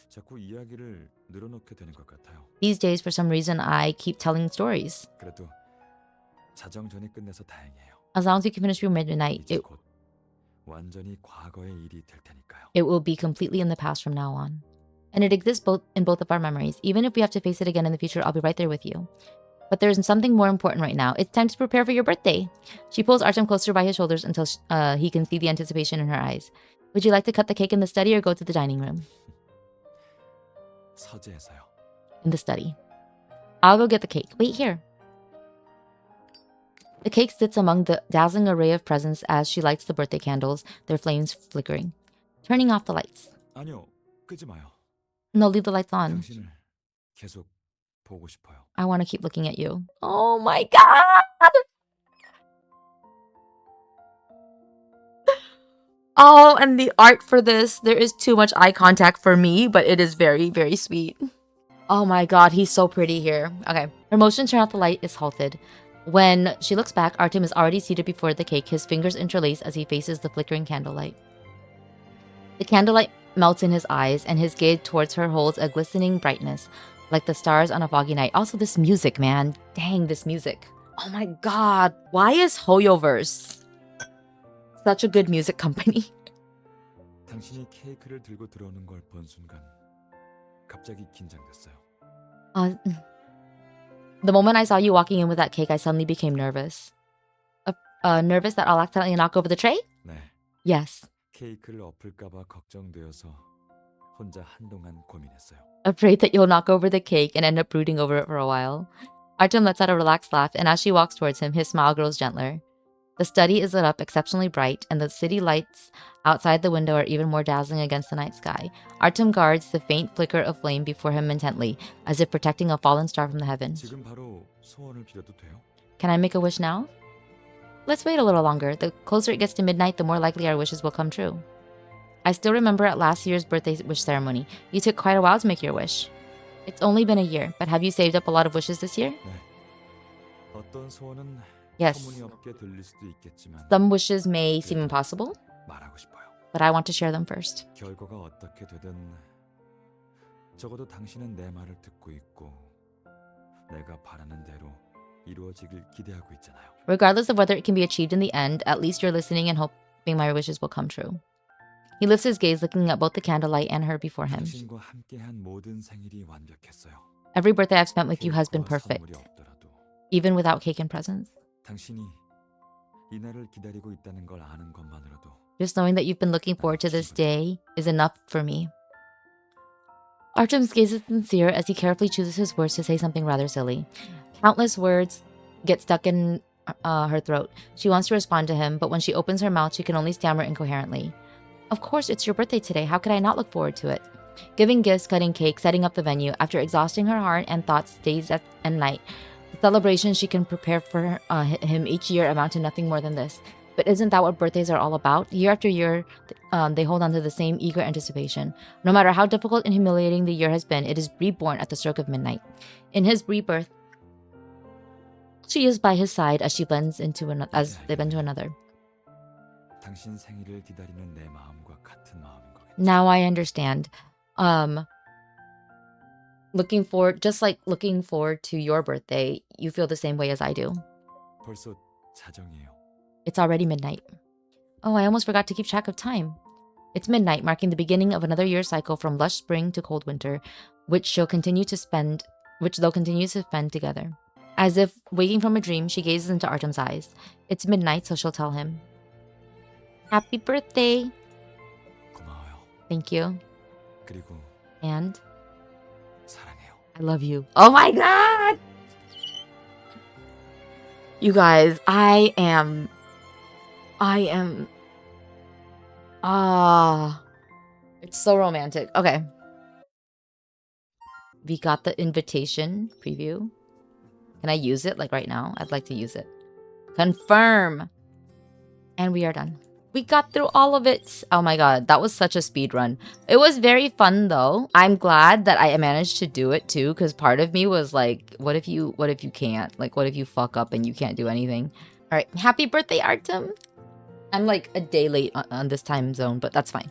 자꾸 이야기를 늘어놓게 되는 것 같아요. These days, for some reason, I keep telling stories. 그래도 자정 전에 끝내서 다행이에요. As long as you can finish through midnight, 이제 곧 완전히 과거의 일이 될 테니까요. it will be completely in the past from now on. And it exists in both of our memories. Even if we have to face it again in the future, I'll be right there with you. But there's something more important right now. It's time to prepare for your birthday. She pulls Artem closer by his shoulders until he can see the anticipation in her eyes. Would you like to cut the cake in the study or go to the dining room? 서재에서요. In the study. I'll go get the cake. Wait here. The cake sits among the dazzling array of presents as she lights the birthday candles, their flames flickering. Turning off the lights. 아니요, 끄지 마요. No, leave the lights on. 당신을 계속 보고 싶어요. I want to keep looking at you. Oh my god! Oh, and the art for this, there is too much eye contact for me, but it is very, very sweet. Oh my god, he's so pretty here. Okay, her motion to turn off the light is halted. When she looks back, Artem is already seated before the cake, his fingers interlace as he faces the flickering candlelight. The candlelight melts in his eyes, and his gaze towards her holds a glistening brightness, like the stars on a foggy night. Also, this music, man. Dang, this music. Oh my god. Why is Hoyoverse such a good music company? 당신이 케이크를 들고 들어오는 걸 본 순간 갑자기 긴장됐어요. The moment I saw you walking in with that cake, I suddenly became nervous. Nervous that I'll accidentally knock over the tray? 네, Yes. 케이크를 엎을까 봐 걱정되어서 혼자 한동안 고민했어요. Afraid that you'll knock over the cake and end up brooding over it for a while. Artem lets out a relaxed laugh, and as she walks towards him, his smile grows gentler. The study is lit up exceptionally bright, and the city lights outside the window are even more dazzling against the night sky. Artem guards the faint flicker of flame before him intently, as if protecting a fallen star from the heavens. 지금 바로 소원을 빌어도 돼요? Can I make a wish now? Let's wait a little longer. The closer it gets to midnight, the more likely our wishes will come true. I still remember at last year's birthday wish ceremony. You took quite a while to make your wish. It's only been a year, but have you saved up a lot of wishes this year? 네. 어떤 소원은 Yes. 터무니없게 들릴 수도 있겠지만 Some wishes may seem impossible, 말하고 싶어요. but I want to share them first. 결과가 어떻게 되든 적어도 당신은 내 말을 듣고 있고 내가 바라는 대로 이루어지길 기대하고 있잖아요. Regardless of whether it can be achieved in the end, at least you're listening and hoping my wishes will come true. He lifts his gaze, looking at both the candlelight and her before him. 당신과 함께한 모든 생일이 완벽했어요. Every birthday I've spent with you has been 케이크와 perfect, 선물이 없더라도 even without cake and presents. 당신이 이 날을 기다리고 있다는 걸 아는 것만으로도 Just knowing that you've been looking forward to this day is enough for me. Artem's gaze is sincere as he carefully chooses his words to say something rather silly. Countless words get stuck in her throat. She wants to respond to him, but when she opens her mouth, she can only stammer incoherently. Of course, it's your birthday today. How could I not look forward to it? Giving gifts, cutting cake, setting up the venue. After exhausting her heart and thoughts days and night, the celebrations she can prepare for him each year amount to nothing more than this. But isn't that what birthdays are all about? Year after year, they hold on to the same eager anticipation. No matter how difficult and humiliating the year has been, it is reborn at the stroke of midnight. In his rebirth, she is by his side as she blends into as they blend to another. 당신 생일을 기다리는 내 마음과 같은 마음인 거겠죠. Now I understand. Looking forward to your birthday, you feel the same way as I do. 벌써 자정이에요. It's already midnight. Oh, I almost forgot to keep track of time. It's midnight, marking the beginning of another year's cycle from lush spring to cold winter, which they'll continue to spend together. As if waking from a dream, she gazes into Artem's eyes. It's midnight, so she'll tell him, "Happy birthday." 고마워요. Thank you. 그리고 And 사랑해요. I love you. Oh my god! You guys, I am... It's so romantic. Okay. We got the invitation preview. Can I use it like right now? I'd like to use it. Confirm. And we are done. We got through all of it. Oh my god, that was such a speed run. It was very fun though. I'm glad that I managed to do it too, because part of me was like, what if you can't? Like, what if you fuck up and you can't do anything? All right, happy birthday, Artem. I'm like a day late on this time zone, but that's fine.